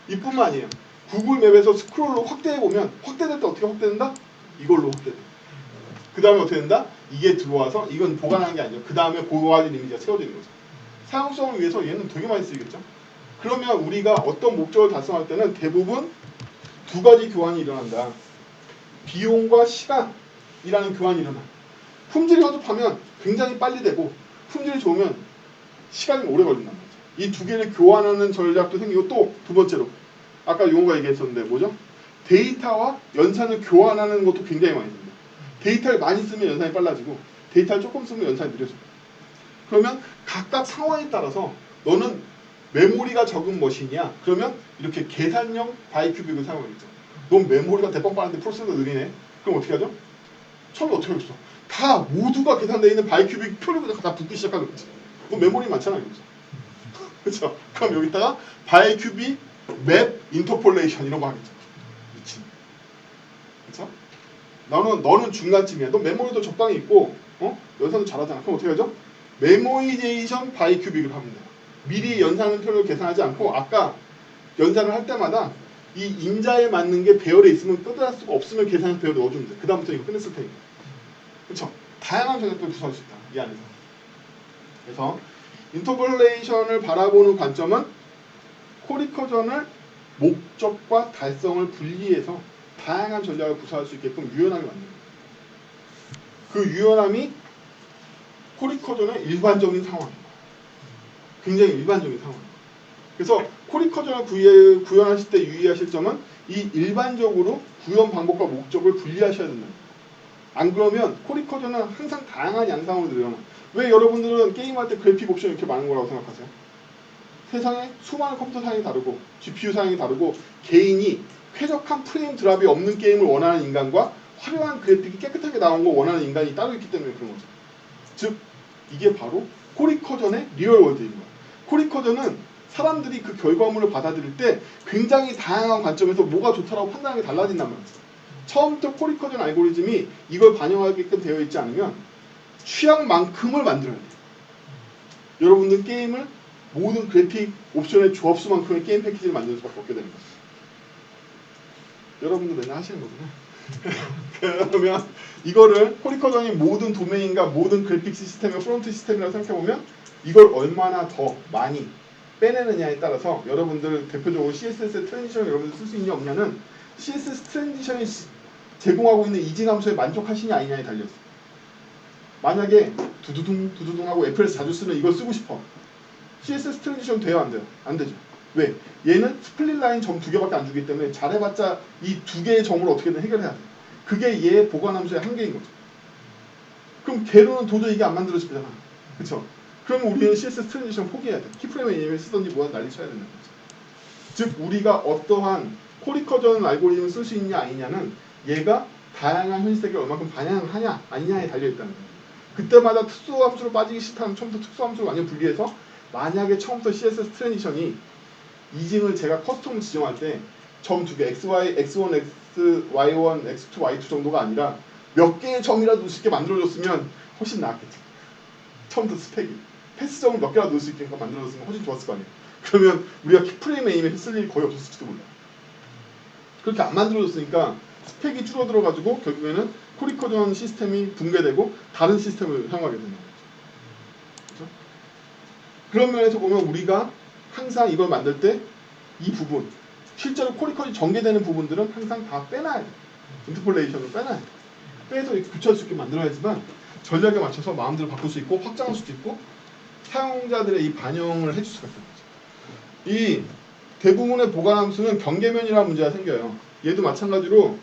이뿐만 아니에요. 구글 맵에서 스크롤로 확대해보면 확대될 때 어떻게 확대된다? 이걸로 확대돼. 그 다음에 어떻게 된다? 이게 들어와서 이건 보관하는 게 아니죠. 그 다음에 보관된 이미지가 세워지는 거죠. 사용성을 위해서 얘는 되게 많이 쓰이겠죠. 그러면 우리가 어떤 목적을 달성할 때는 대부분 두 가지 교환이 일어난다. 비용과 시간이라는 교환이 일어나. 품질이 허접하면 굉장히 빨리 되고 품질이 좋으면 시간이 오래 걸린단 말이죠. 이 두 개를 교환하는 전략도 생기고 또 두 번째로 아까 용어가 얘기했었는데 뭐죠? 데이터와 연산을 교환하는 것도 굉장히 많이 듭니다. 데이터를 많이 쓰면 연산이 빨라지고 데이터를 조금 쓰면 연산이 느려져요. 그러면 각각 상황에 따라서 너는 메모리가 적은 머신이야. 그러면 이렇게 계산형 바이큐빅을 사용하겠죠. 넌 메모리가 대빵 빠른데 프로세서가 느리네. 그럼 어떻게 하죠? 처음에 어떻게 하겠어? 다 모두가 계산되어 있는 바이큐빅 표를 그냥 다 붓기 시작하는 거지. 그럼 메모리 많잖아요. 그렇죠? 그럼 여기다가 바이큐빅 맵 인터폴레이션 이런 거 하겠죠. 미친. 그렇죠? 너는 중간쯤이야. 너 메모리도 적당히 있고 연산도 잘하잖아. 그럼 어떻게 하죠? 메모이제이션 바이큐빅을 하면 돼요. 미리 연산은 표를 계산하지 않고 아까 연산을 할 때마다 이 인자에 맞는 게 배열에 있으면 뜯어낼 수가 없으면 계산해서 배열을 넣어주면 돼. 그 다음부터 이거 끝냈을 테니까. 그렇죠? 다양한 전략들을 구사할 수 있다. 이 안에서. 그래서 인터폴레이션을 바라보는 관점은 코리커전을 목적과 달성을 분리해서 다양한 전략을 구사할 수 있게끔 유연하게 만듭니다. 그 유연함이 코리커전의 일반적인 상황입니다. 굉장히 일반적인 상황입니다. 그래서 코리커전을 구현하실 때 유의하실 점은 이 일반적으로 구현 방법과 목적을 분리하셔야 된다. 안 그러면 코리커전은 항상 다양한 양상으로 늘어나. 왜 여러분들은 게임할 때 그래픽 옵션이 이렇게 많은 거라고 생각하세요? 세상에 수많은 컴퓨터 사양이 다르고 GPU 사양이 다르고 개인이 쾌적한 프레임 드랍이 없는 게임을 원하는 인간과 화려한 그래픽이 깨끗하게 나온 거 원하는 인간이 따로 있기 때문에 그런 거죠. 즉 이게 바로 코리커전의 리얼월드인 거예요. 코리커전은 사람들이 그 결과물을 받아들일 때 굉장히 다양한 관점에서 뭐가 좋다라고 판단하는 게 달라진단 말이죠. 처음부터 코리커전 알고리즘이 이걸 반영하게끔 되어 있지 않으면 취향만큼을 만들어야 돼요. 여러분들 게임을 모든 그래픽 옵션의 조합수만큼의 게임 패키지를 만드는 수밖에 없게 되는 거죠. 여러분도 맨날 하시는 거구나. 그러면 이거를 코리커전이 모든 도메인과 모든 그래픽 시스템의 프론트 시스템이라고 생각해보면 이걸 얼마나 더 많이 빼내느냐에 따라서 여러분들 대표적으로 CSS의 트랜지션을 여러분들 쓸 수 있냐 없냐는 CSS 트랜지션이 제공하고 있는 이징 함수에 만족하시냐 아니냐에 달려있어요. 만약에 두두둥 하고 애플에서 자주 쓰는 이걸 쓰고 싶어. CSS 트랜지션 돼요 안 돼요? 안 되죠. 왜? 얘는 스플릿 라인 점 2개밖에 안 주기 때문에 잘해봤자 이 2개의 점을 어떻게든 해결해야 돼. 그게 얘 보관함수의 한계인 거죠. 그럼 걔로는 도저히 이게 안 만들어지잖아. 그쵸? 그러면 우리는 CSS 트랜지션 포기해야 돼. 키프레임 AM을 쓰던지 뭐든 난리 쳐야 된다는 거죠. 즉 우리가 어떠한 코리커전 알고리즘을 쓸 수 있냐 아니냐는 얘가 다양한 현실 세계를 얼마큼 반영하냐 아니냐에 달려있다는 거예요. 그때마다 특수함수로 빠지기 싫다면 처음부터 특수함수를 완전 분리해서 만약에 처음부터 CSS 트랜지션이 이징을 제가 커스텀 지정할 때 점 2개 XY, X1, X, Y1, X2, Y2 정도가 아니라 몇 개의 점이라도 넣을 수 있게 만들어줬으면 훨씬 나았겠죠. 처음부터 스펙이 패스점을 몇 개라도 넣을 수 있게 만들어줬으면 훨씬 좋았을 거 아니에요. 그러면 우리가 키프레임 에임에 쓸 일이 거의 없었을지도 몰라요. 그렇게 안 만들어줬으니까 스펙이 줄어들어가지고 결국에는 코리커전 시스템이 붕괴되고 다른 시스템을 사용하게 된다는 거죠. 그렇죠? 그런 면에서 보면 우리가 항상 이걸 만들 때 이 부분 실제로 코리커전이 전개되는 부분들은 항상 다 빼놔야 돼요. 인터폴레이션을 빼놔야 돼요. 빼서 이렇게 교체할 수 있게 만들어야지만 전략에 맞춰서 마음대로 바꿀 수 있고 확장할 수도 있고 사용자들의 이 반영을 해줄 수가 있는 거죠. 이 대부분의 보관함수는 경계면이라는 문제가 생겨요. 얘도 마찬가지로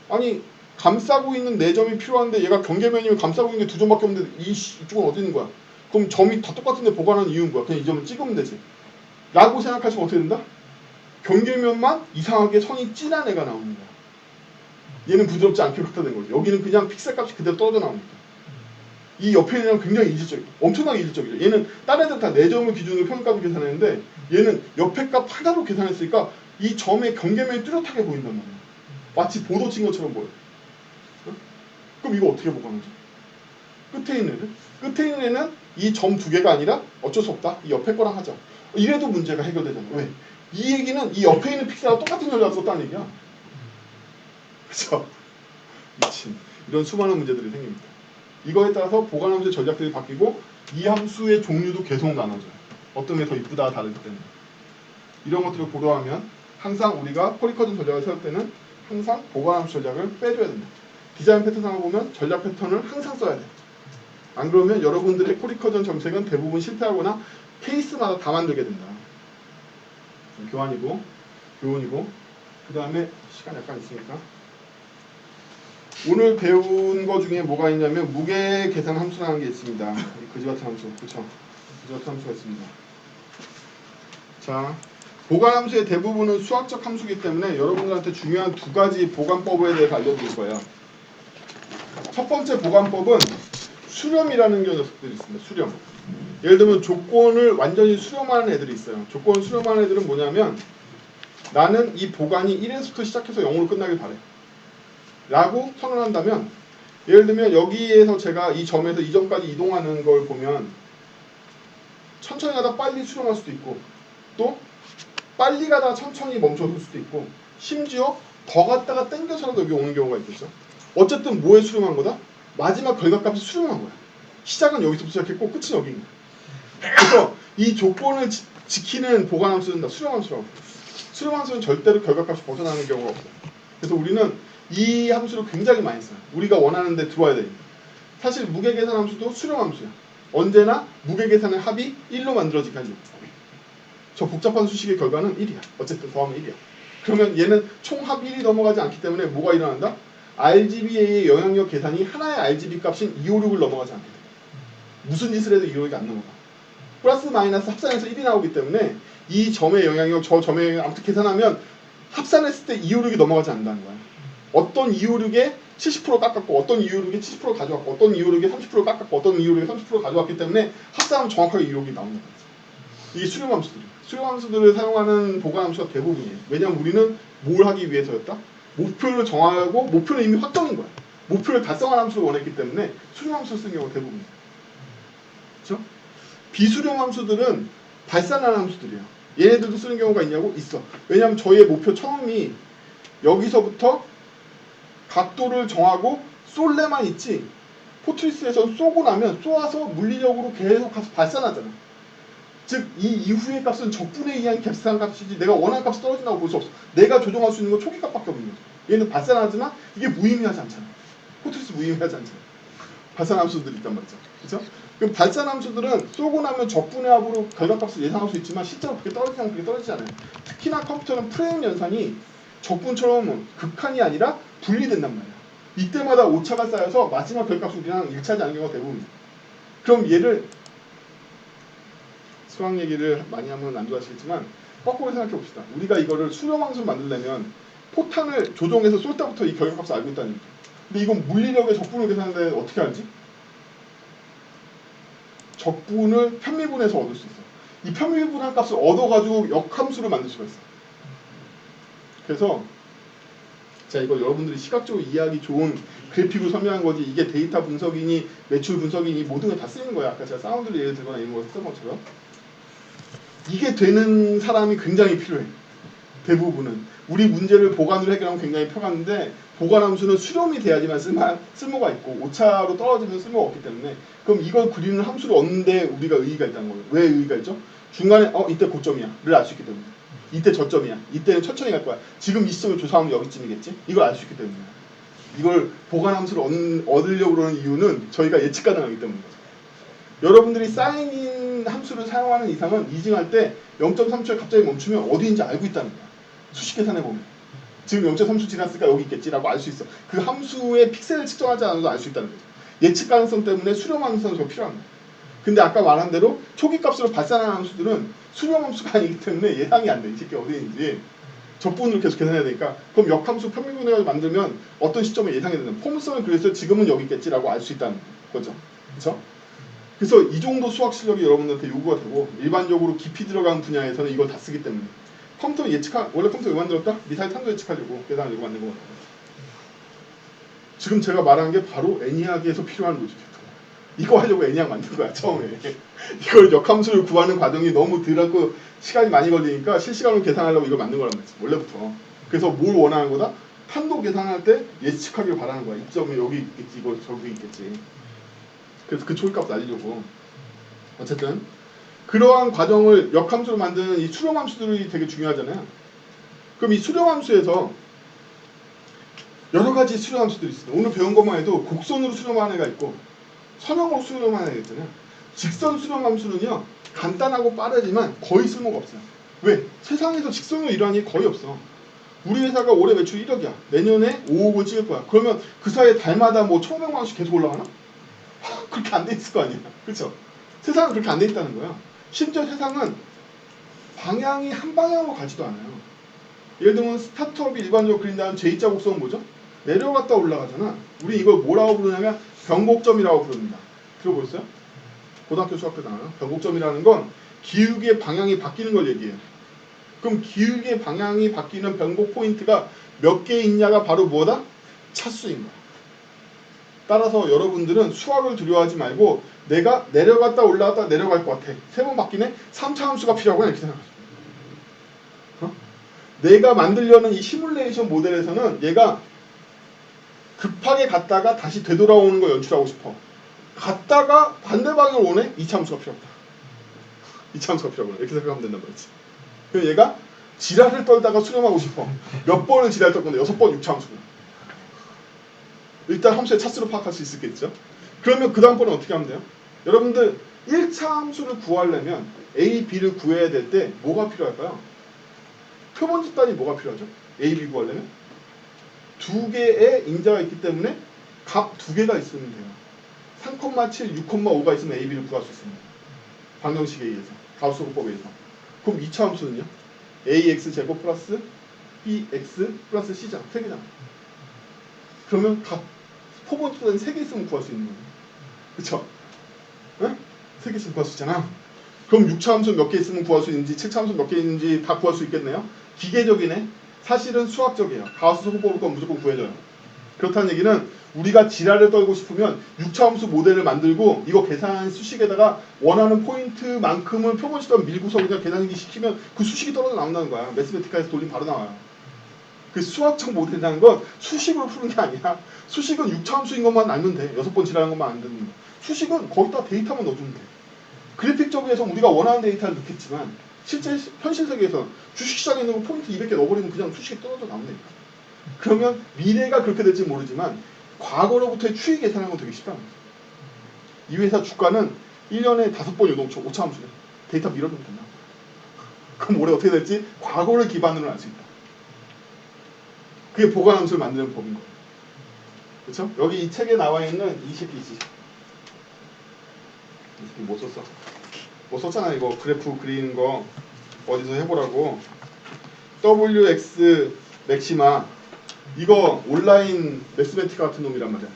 아니 감싸고 있는 4점이 필요한데 얘가 경계면이면 감싸고 있는 게 2점밖에 없는데 이쪽은 어디 있는 거야? 그럼 점이 다 똑같은데 보관하는 이유는 뭐야? 그냥 이 점을 찍으면 되지. 라고 생각하시면 어떻게 된다? 경계면만 이상하게 선이 진한 애가 나오는 거야. 얘는 부드럽지 않게 확대된 거죠. 여기는 그냥 픽셀 값이 그대로 떨어져 나옵니다. 이 옆에 있는 애는 굉장히 이질적이에요. 엄청나게 이질적이죠. 얘는 다른 애들 다 4점을 기준으로 평균값을 계산했는데 얘는 옆에 값 하나로 계산했으니까 이 점의 경계면이 뚜렷하게 보인단 말이에요. 마치 보도 친 것처럼 보여요. 그럼 이거 어떻게 보관하죠? 끝에 있는 애는? 끝에 있는 애는 이 점 2개가 아니라 어쩔 수 없다. 이 옆에 거랑 하자. 이래도 문제가 해결되잖아요. 왜? 이 얘기는 이 옆에 있는 픽셀하고 똑같은 전략을 썼다는 얘기야. 그렇죠? 미친. 이런 수많은 문제들이 생깁니다. 이거에 따라서 보관함수의 전략들이 바뀌고 이 함수의 종류도 계속 나눠져요. 어떤 게 더 이쁘다 다르기 때문에. 이런 것들을 고려하면 항상 우리가 코리커전 전략을 세울 때는 항상 보관함수 전략을 빼줘야 됩니다. 디자인 패턴상을 보면 전략 패턴을 항상 써야 돼요. 안 그러면 여러분들의 코리커전 정책은 대부분 실패하거나 케이스마다 다 만들게 된다. 교환이고 교훈이고 그 다음에 시간 약간 있으니까 오늘 배운 거 중에 뭐가 있냐면 무게 계산 함수라는 게 있습니다. 그지같은 함수, 그렇죠? 그지같은 함수가 있습니다. 자, 보관 함수의 대부분은 수학적 함수이기 때문에 여러분들한테 중요한 2가지 보관법에 대해서 알려드릴 거예요. 첫 번째 보관법은 수렴이라는 녀석들이 있습니다. 수렴. 예를 들면 조건을 완전히 수렴하는 애들이 있어요. 조건을 수렴하는 애들은 뭐냐면 나는 이 보관이 1에서부터 시작해서 0으로 끝나길 바래. 라고 선언한다면 예를 들면 여기에서 제가 이 점에서 이 점까지 이동하는 걸 보면 천천히 가다 빨리 수렴할 수도 있고 또 빨리 가다 천천히 멈춰설 수도 있고 심지어 더 갔다가 땡겨서라도 여기 오는 경우가 있겠죠. 어쨌든 뭐에 수렴한 거다? 마지막 결과값이 수렴한 거야. 시작은 여기서부터 시작했고 끝은 여기인 거야. 그래서 이 조건을 지키는 보관함수는 다 수렴함수라고. 수렴함수는 절대로 결과값이 벗어나는 경우가 없어요. 그래서 우리는 이 함수를 굉장히 많이 써요. 우리가 원하는 데 들어와야 되니까. 사실 무게계산 함수도 수렴함수야. 언제나 무게계산의 합이 1로 만들어지게 하죠. 저 복잡한 수식의 결과는 1이야. 어쨌든 더하면 1이야. 그러면 얘는 총합 1이 넘어가지 않기 때문에 뭐가 일어난다? RGBA의 영향력 계산이 하나의 RGB 값인 256을 넘어가지 않게 돼. 무슨 짓을 해도 256이 안 넘어가. 플러스 마이너스 합산해서 1이 나오기 때문에 이 점의 영향력, 저 점의 영향력 아무튼 계산하면 합산했을 때 256이 넘어가지 않는다는 거야. 어떤 256에 70% 깎았고 어떤 256에 70% 가져왔고 어떤 256에 30% 깎았고 어떤 256에 30% 가져왔기 때문에 합산하면 정확하게 256이 나온다는 거지. 이게 수렴함수들이에요. 수렴함수들을 사용하는 보관함수가 대부분이에요. 왜냐하면 우리는 뭘 하기 위해서였다? 목표를 정하고 목표는 이미 확정인 거야. 목표를 달성한 함수를 원했기 때문에 수렴함수를 쓴 경우가 대부분이에요. 그렇죠? 비수렴 함수들은 발산하는 함수들이에요. 얘네들도 쓰는 경우가 있냐고? 있어. 왜냐하면 저희의 목표 처음이 여기서부터 각도를 정하고 쏠래만 있지 포트리스에서 쏘고 나면 쏘아서 물리력으로 계속 가서 발산하잖아. 즉 이 이후의 값은 적분에 의한 갭산 값이지 내가 원하는 값이 떨어진다고 볼 수 없어. 내가 조정할 수 있는 건 초기 값밖에 없는 거죠. 얘는 발산하지만 이게 무의미하지 않잖아. 포트리스 무의미하지 않잖아. 발산함수들이 있단 말이죠. 그렇죠? 그럼 발산함수들은 쏘고 나면 적분의 합으로 결과값을 예상할 수 있지만 실제로 그렇게 떨어지지 그렇게 떨어지지 않아요. 특히나 컴퓨터는 프레임 연산이 적분처럼 극한이 아니라 분리된단 말이야. 이때마다 오차가 쌓여서 마지막 결과값이 그냥 일치하지 않는 경우가 대부분이에요. 그럼 얘를 수학 얘기를 많이 하면 안 좋아하시겠지만 거꾸로 생각해 봅시다. 우리가 이거를 수렴함수를 만들려면 포탄을 조종해서 쏠 때부터 이 결과값을 알고 있다는 얘기죠. 근데 이건 물리력의 적분을 계산하는데 어떻게 알지? 적분을 편미분해서 얻을 수 있어. 이 편미분한 값을 얻어가지고 역함수를 만들 수가 있어. 그래서 자, 이거 여러분들이 시각적으로 이해하기 좋은 그래픽으로 설명한 거지 이게 데이터 분석이니 매출 분석이니 모든 게 다 쓰이는 거야. 아까 제가 사운드를 예를 들거나 이런 거 썼던 것처럼 이게 되는 사람이 굉장히 필요해. 대부분은 우리 문제를 보관으로 해결하면 굉장히 편한데 보관함수는 수렴이 돼야지만 쓸모가 있고 오차로 떨어지면 쓸모가 없기 때문에 그럼 이걸 그리는 함수를 얻는데 우리가 의의가 있다는 거예요. 왜 의의가 있죠? 중간에 이때 고점이야 를 알 수 있기 때문에 이때 저점이야 이때는 천천히 갈 거야 지금 이 시점을 조사하면 여기쯤이겠지 이걸 알 수 있기 때문에 이걸 보관함수를 얻으려고 그러는 이유는 저희가 예측 가능하기 때문이죠. 여러분들이 사인인 함수를 사용하는 이상은 이징할 때 0.3초에 갑자기 멈추면 어디인지 알고 있다는 거야. 수식 계산해 보면 지금 0.3초 지났으니까 여기 있겠지라고 알 수 있어. 그 함수의 픽셀을 측정하지 않아도 알 수 있다는 거죠. 예측 가능성 때문에 수렴 함수가 필요한 거야. 근데 아까 말한 대로 초기 값으로 발산하는 함수들은 수렴 함수가 아니기 때문에 예상이 안 돼. 이 새끼 어디인지 적분으로 계속 계산해야 되니까 그럼 역함수 편미분해를 만들면 어떤 시점에 예상이 되는 포물선을 그려서 지금은 여기 있겠지라고 알 수 있다는 거죠. 그렇죠? 그래서 이 정도 수학 실력이 여러분들한테 요구가 되고 일반적으로 깊이 들어가는 분야에서는 이걸 다 쓰기 때문에 컴퓨터 원래 컴퓨터 왜 만들었다? 미사일 탄도 예측하려고 계산하려고 만든 거거든요. 지금 제가 말한 게 바로 애니악에서 필요한 로직이었던 거야. 이거 하려고 애니악 만든 거야 처음에. 이걸 역함수를 구하는 과정이 너무 들었고 시간이 많이 걸리니까 실시간으로 계산하려고 이걸 만든 거란 말이지 원래부터. 그래서 뭘 원하는 거다? 탄도 계산할 때 예측하길 바라는 거야. 이 점이 여기 있겠지 이거 저기 있겠지. 그래서 그 초기값 날리려고. 어쨌든 그러한 과정을 역함수로 만드는 이 수렴함수들이 되게 중요하잖아요. 그럼 이 수렴함수에서 여러 가지 수렴함수들이 있습니다. 오늘 배운 것만 해도 곡선으로 수렴하는 애가 있고 선형으로 수렴하는 애가 있잖아요. 직선 수렴함수는요 간단하고 빠르지만 거의 쓸모가 없어요. 왜? 세상에서 직선으로 일하는 게 거의 없어. 우리 회사가 올해 매출 1억이야. 내년에 5억을 찍을 거야. 그러면 그 사이에 달마다 뭐 1,500만 원씩 계속 올라가나? 그렇게 안 돼 있을 거 아니야. 그렇죠? 세상은 그렇게 안 돼 있다는 거야. 심지어 세상은 방향이 한 방향으로 가지도 않아요. 예를 들면 스타트업이 일반적으로 그린다는 J자 곡선은 뭐죠? 내려갔다 올라가잖아. 우리 이걸 뭐라고 부르냐면 변곡점이라고 부릅니다. 들어보셨어요? 고등학교 수학교 나와요. 변곡점이라는 건 기울기의 방향이 바뀌는 걸 얘기해요. 그럼 기울기의 방향이 바뀌는 변곡 포인트가 몇 개 있냐가 바로 뭐다? 차수인 거야. 따라서 여러분들은 수학을 두려워하지 말고 내가 내려갔다 올라갔다 내려갈 것 같아. 3번 바뀌네? 3차 함수가 필요하구나 이렇게 생각하세요. 내가 만들려는 이 시뮬레이션 모델에서는 얘가 급하게 갔다가 다시 되돌아오는 거 연출하고 싶어. 갔다가 반대 방향으로 오네? 2차 함수가 필요 없다. 2차 함수가 필요하구나 이렇게 생각하면 된단 말이지. 그래서 얘가 지랄을 떨다가 수렴하고 싶어. 몇 번을 지랄 떨 건데 6번 6차 함수구나. 일단 함수의 차수로 파악할 수 있겠죠. 그러면 그 다음번에 어떻게 하면 돼요? 여러분들 1차 함수를 구하려면 A, B를 구해야 될 때 뭐가 필요할까요? 표본 집단이 뭐가 필요하죠? A, B 구하려면? 2개의 인자가 있기 때문에 값 2개가 있으면 돼요. 3,7, 6,5가 있으면 A, B를 구할 수 있습니다. 방정식에 의해서, 가우스-호흡법에 의해서. 그럼 2차 함수는요? AX 제곱 플러스 BX 플러스 C잖아. 3개잖아. 그러면 값 표본 집단이 3개 있으면 구할 수 있는 거예요. 그쵸? 응? 3개 있으면 구할 수 있잖아. 그럼 6차 함수 몇 개 있으면 구할 수 있는지 7차 함수 몇 개 있는지 다 구할 수 있겠네요. 기계적이네. 사실은 수학적이에요. 가우스 호흡법을 건 무조건 구해줘요. 그렇다는 얘기는 우리가 지랄을 떨고 싶으면 6차 함수 모델을 만들고 이거 계산 수식에다가 원하는 포인트만큼을 표본 집단 밀고서 그냥 계산기 시키면 그 수식이 떨어져 나온다는 거야. 매스메티카에서 돌리면 바로 나와요. 그 수학적 모델이라는 건 수식으로 푸는 게 아니야. 수식은 6차 함수인 것만 알면 돼. 6번 지랄하는 것만 안 되는 거. 수식은 거기다 데이터만 넣어주면 돼. 그래픽적에서 우리가 원하는 데이터를 넣겠지만 실제 현실 세계에서 주식시장에 있는 거 포인트 200개 넣어버리면 그냥 수식이 떨어져 나온다니까. 그러면 미래가 그렇게 될지 모르지만 과거로부터의 추이 계산하는 건 되게 쉽다는 거죠. 이 회사 주가는 1년에 5번 요동, 5차 함수래. 데이터 밀어주면 된다. 그럼 올해 어떻게 될지 과거를 기반으로 알 수 있다. 그게 보관 함수를 만드는 법인 거예요. 그렇죠? 여기 이 책에 나와 있는 이 새끼지. 이 새끼 뭐 썼어? 뭐 썼잖아. 이거 그래프 그리는 거 어디서 해보라고. WX 맥시마 이거 온라인 매스매틱 같은 놈이란 말이야.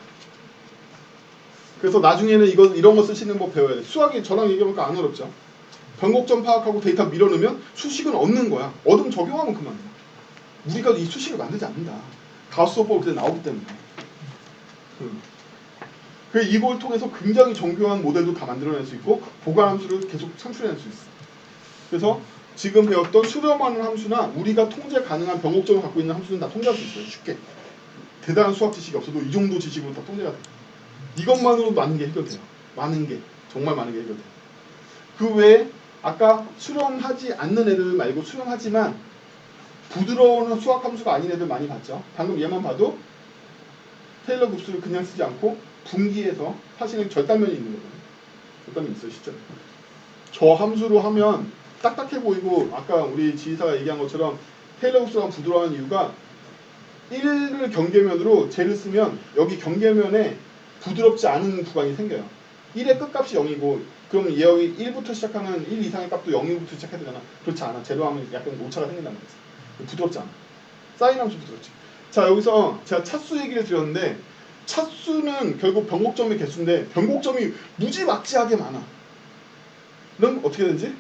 그래서 나중에는 이런 거 쓰시는 법 배워야 돼. 수학이 저랑 얘기해보니까 안 어렵죠. 변곡점 파악하고 데이터 밀어넣으면 수식은 얻는 거야. 얻으면 적용하면 그만이야. 우리가 이 수식을 만들지 않는다. 가우스호법이 그때 나오기 때문에. 그래서 이걸 통해서 굉장히 정교한 모델도 다 만들어낼 수 있고 보관함수를 계속 창출해낼 수 있어. 그래서 지금 배웠던 수렴하는 함수나 우리가 통제 가능한 변곡점을 갖고 있는 함수는 다 통제할 수 있어요. 쉽게. 대단한 수학 지식이 없어도 이 정도 지식으로 다 통제가 돼. 이것만으로도 많은 게 해결돼요. 많은 게. 정말 많은 게 해결돼요. 그 외에 아까 수렴하지 않는 애들 말고 수렴하지만 부드러운 수학 함수가 아닌 애들 많이 봤죠. 방금 얘만 봐도 테일러 곱수를 그냥 쓰지 않고 분기해서 사실은 절단면이 있는 거거든요. 절단면이 있어요. 실제로. 저 함수로 하면 딱딱해 보이고 아까 우리 지휘사가 얘기한 것처럼 테일러 곱수가 부드러운 이유가 1을 경계면으로 쟤를 쓰면 여기 경계면에 부드럽지 않은 구간이 생겨요. 1의 끝값이 0이고 그럼 여기 1부터 시작하는 1 이상의 값도 0부터 시작해야 되잖아. 그렇지 않아. 제로 하면 약간 오차가 생긴단 말이지. 부드럽지 않아. 사인 함수 부드럽지. 자, 여기서 제가 차수 얘기를 드렸는데 차수는 결국 변곡점의 개수인데 변곡점이 무지막지하게 많아. 그럼 어떻게 되지?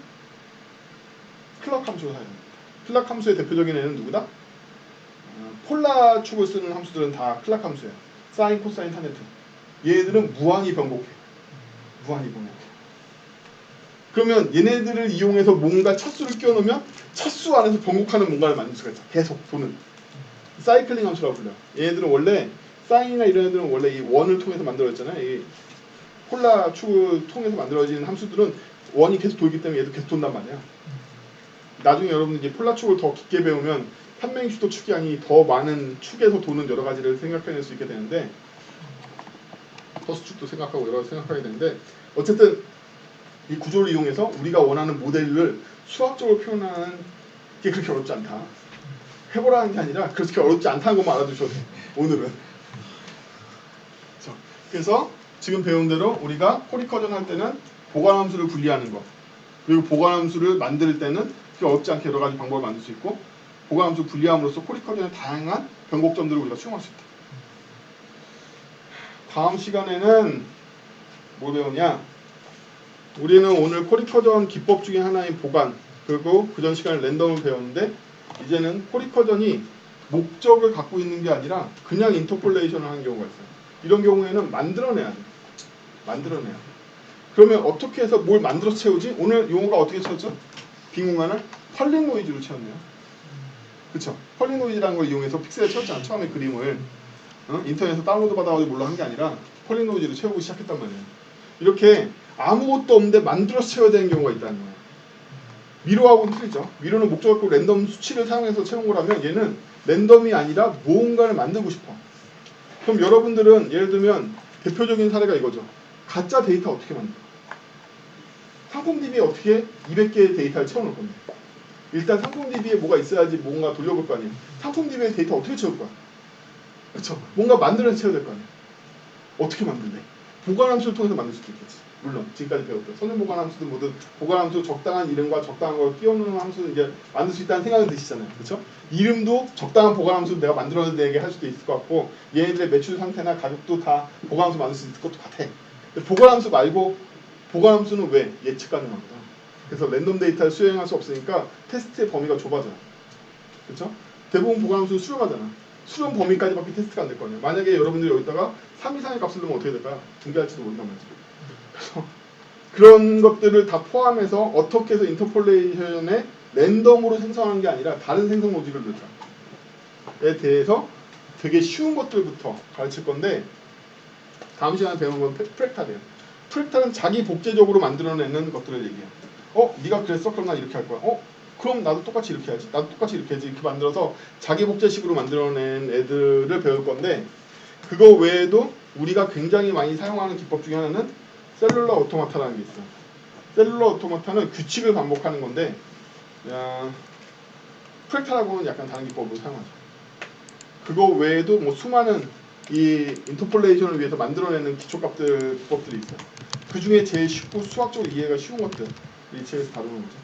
클락 함수를 사야 됩니다. 클락 함수의 대표적인 애는 누구다? 폴라 축을 쓰는 함수들은 다 클락 함수예요. 사인, 코사인, 타젠트. 얘네들은 무한히 변곡해. 무한히 변곡해. 그러면 얘네들을 이용해서 뭔가 차수를 끼워넣으면 차수 안에서 변곡하는 뭔가를 만들 수가 있어. 계속 도는. 사이클링 함수라고 불려요. 얘네들은 원래 사인이나 이런 애들은 원래 이 원을 통해서 만들어졌잖아요. 이 폴라 축을 통해서 만들어지는 함수들은 원이 계속 돌기 때문에 얘도 계속 돈단 말이야. 나중에 여러분 이제 폴라 축을 더 깊게 배우면 판명주도 축이 아니 더 많은 축에서 도는 여러 가지를 생각해낼 수 있게 되는데 허수축도 생각하고 여러 가지 생각하게 되는데 어쨌든 이 구조를 이용해서 우리가 원하는 모델을 수학적으로 표현하는 게 그렇게 어렵지 않다. 해보라는 게 아니라 그렇게 어렵지 않다는 것만 알아두셔도 돼요. 오늘은. 그래서 지금 배운 대로 우리가 코리커전 할 때는 보관함수를 분리하는 것 그리고 보관함수를 만들 때는 그렇게 어렵지 않게 여러 가지 방법을 만들 수 있고 보관함수 분리함으로써 코리커전의 다양한 변곡점들을 우리가 수용할 수 있다. 다음 시간에는 뭘 배우냐? 우리는 오늘 코리커전 기법 중에 하나인 보관 그리고 그전 시간에 랜덤을 배웠는데 이제는 코리커전이 목적을 갖고 있는 게 아니라 그냥 인터폴레이션을 하는 경우가 있어요. 이런 경우에는 만들어내야 돼. 만들어내야 돼. 그러면 어떻게 해서 뭘 만들어서 채우지? 오늘 용어가 어떻게 채웠죠? 빈 공간을 펄링 노이즈로 채웠네요. 그쵸? 펄링 노이즈라는 걸 이용해서 픽셀을 채웠잖아. 처음에 그림을 인터넷에서 다운로드 받아가지고 몰라 한 게 아니라 펄링 노이즈로 채우고 시작했단 말이에요. 이렇게 아무것도 없는데 만들어서 채워야 되는 경우가 있다는 거예요. 미로하고는 틀리죠. 미로는 목적 갖고 랜덤 수치를 사용해서 채운 거라면 얘는 랜덤이 아니라 무언가를 만들고 싶어. 그럼 여러분들은 예를 들면 대표적인 사례가 이거죠. 가짜 데이터 어떻게 만들어? 상품 DB에 어떻게 200개의 데이터를 채워놓을 건데 일단 상품 DB에 뭐가 있어야지 뭔가 돌려볼 거 아니에요. 상품 DB에 데이터 어떻게 채울 거야? 그렇죠. 뭔가 만들어서 채워야 될 거 아니에요. 어떻게 만들래? 보관함수를 통해서 만들 수도 있겠지. 물론 지금까지 배웠던 선행 보관함수도 뭐든 보관함수 적당한 이름과 적당한 걸 끼워넣는 함수는 이제 만들 수 있다는 생각은 드시잖아요. 그렇죠? 이름도 적당한 보관함수를 내가 만들어내게 할 수도 있을 것 같고 얘네들의 매출 상태나 가격도 다 보관함수 만들 수 있을 것도 같아. 근데 보관함수 말고 보관함수는 왜? 예측 가능하거든. 그래서 랜덤 데이터를 수행할 수 없으니까 테스트의 범위가 좁아져요. 그렇죠? 대부분 보관함수는 수렴하잖아. 수렴 범위까지밖에 테스트가 안 될 거 아니에요. 만약에 여러분들이 여기다가 3 이상의 값을 넣으면 어떻게 될까요? 붕괴할지도 모른단 말이죠. 그래서 그런 것들을 다 포함해서 어떻게 해서 인터폴레이션에 랜덤으로 생성하는 게 아니라 다른 생성 로직을 넣자에 대해서 되게 쉬운 것들부터 가르칠 건데 다음 시간에 배우는 건 프랙탈이에요. 프랙탈은 자기 복제적으로 만들어내는 것들을 얘기해요. 네가 그랬어? 그럼 난 이렇게 할 거야. 그럼 나도 똑같이 이렇게 해야지. 나도 똑같이 이렇게 해야지. 이렇게 만들어서 자기 복제식으로 만들어낸 애들을 배울 건데 그거 외에도 우리가 굉장히 많이 사용하는 기법 중에 하나는 셀룰러 오토마타라는 게 있어. 셀룰러 오토마타는 규칙을 반복하는 건데 프랙탈하고는 약간 다른 기법으로 사용하죠. 그거 외에도 뭐 수많은 이 인터폴레이션을 위해서 만들어내는 기초값들 기법들이 있어요. 그 중에 제일 쉽고 수학적으로 이해가 쉬운 것들 이 책에서 다루는 거죠.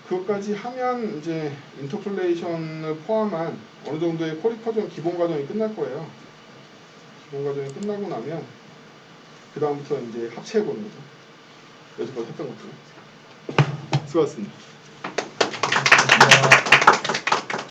그것까지 하면 이제 인터폴레이션을 포함한 어느 정도의 쿼리 퍼즐 기본 과정이 끝날 거예요. 기본 과정이 끝나고 나면 그 다음부터 이제 합체해 보는 거죠. 여태까지 했던 것들. 수고하셨습니다.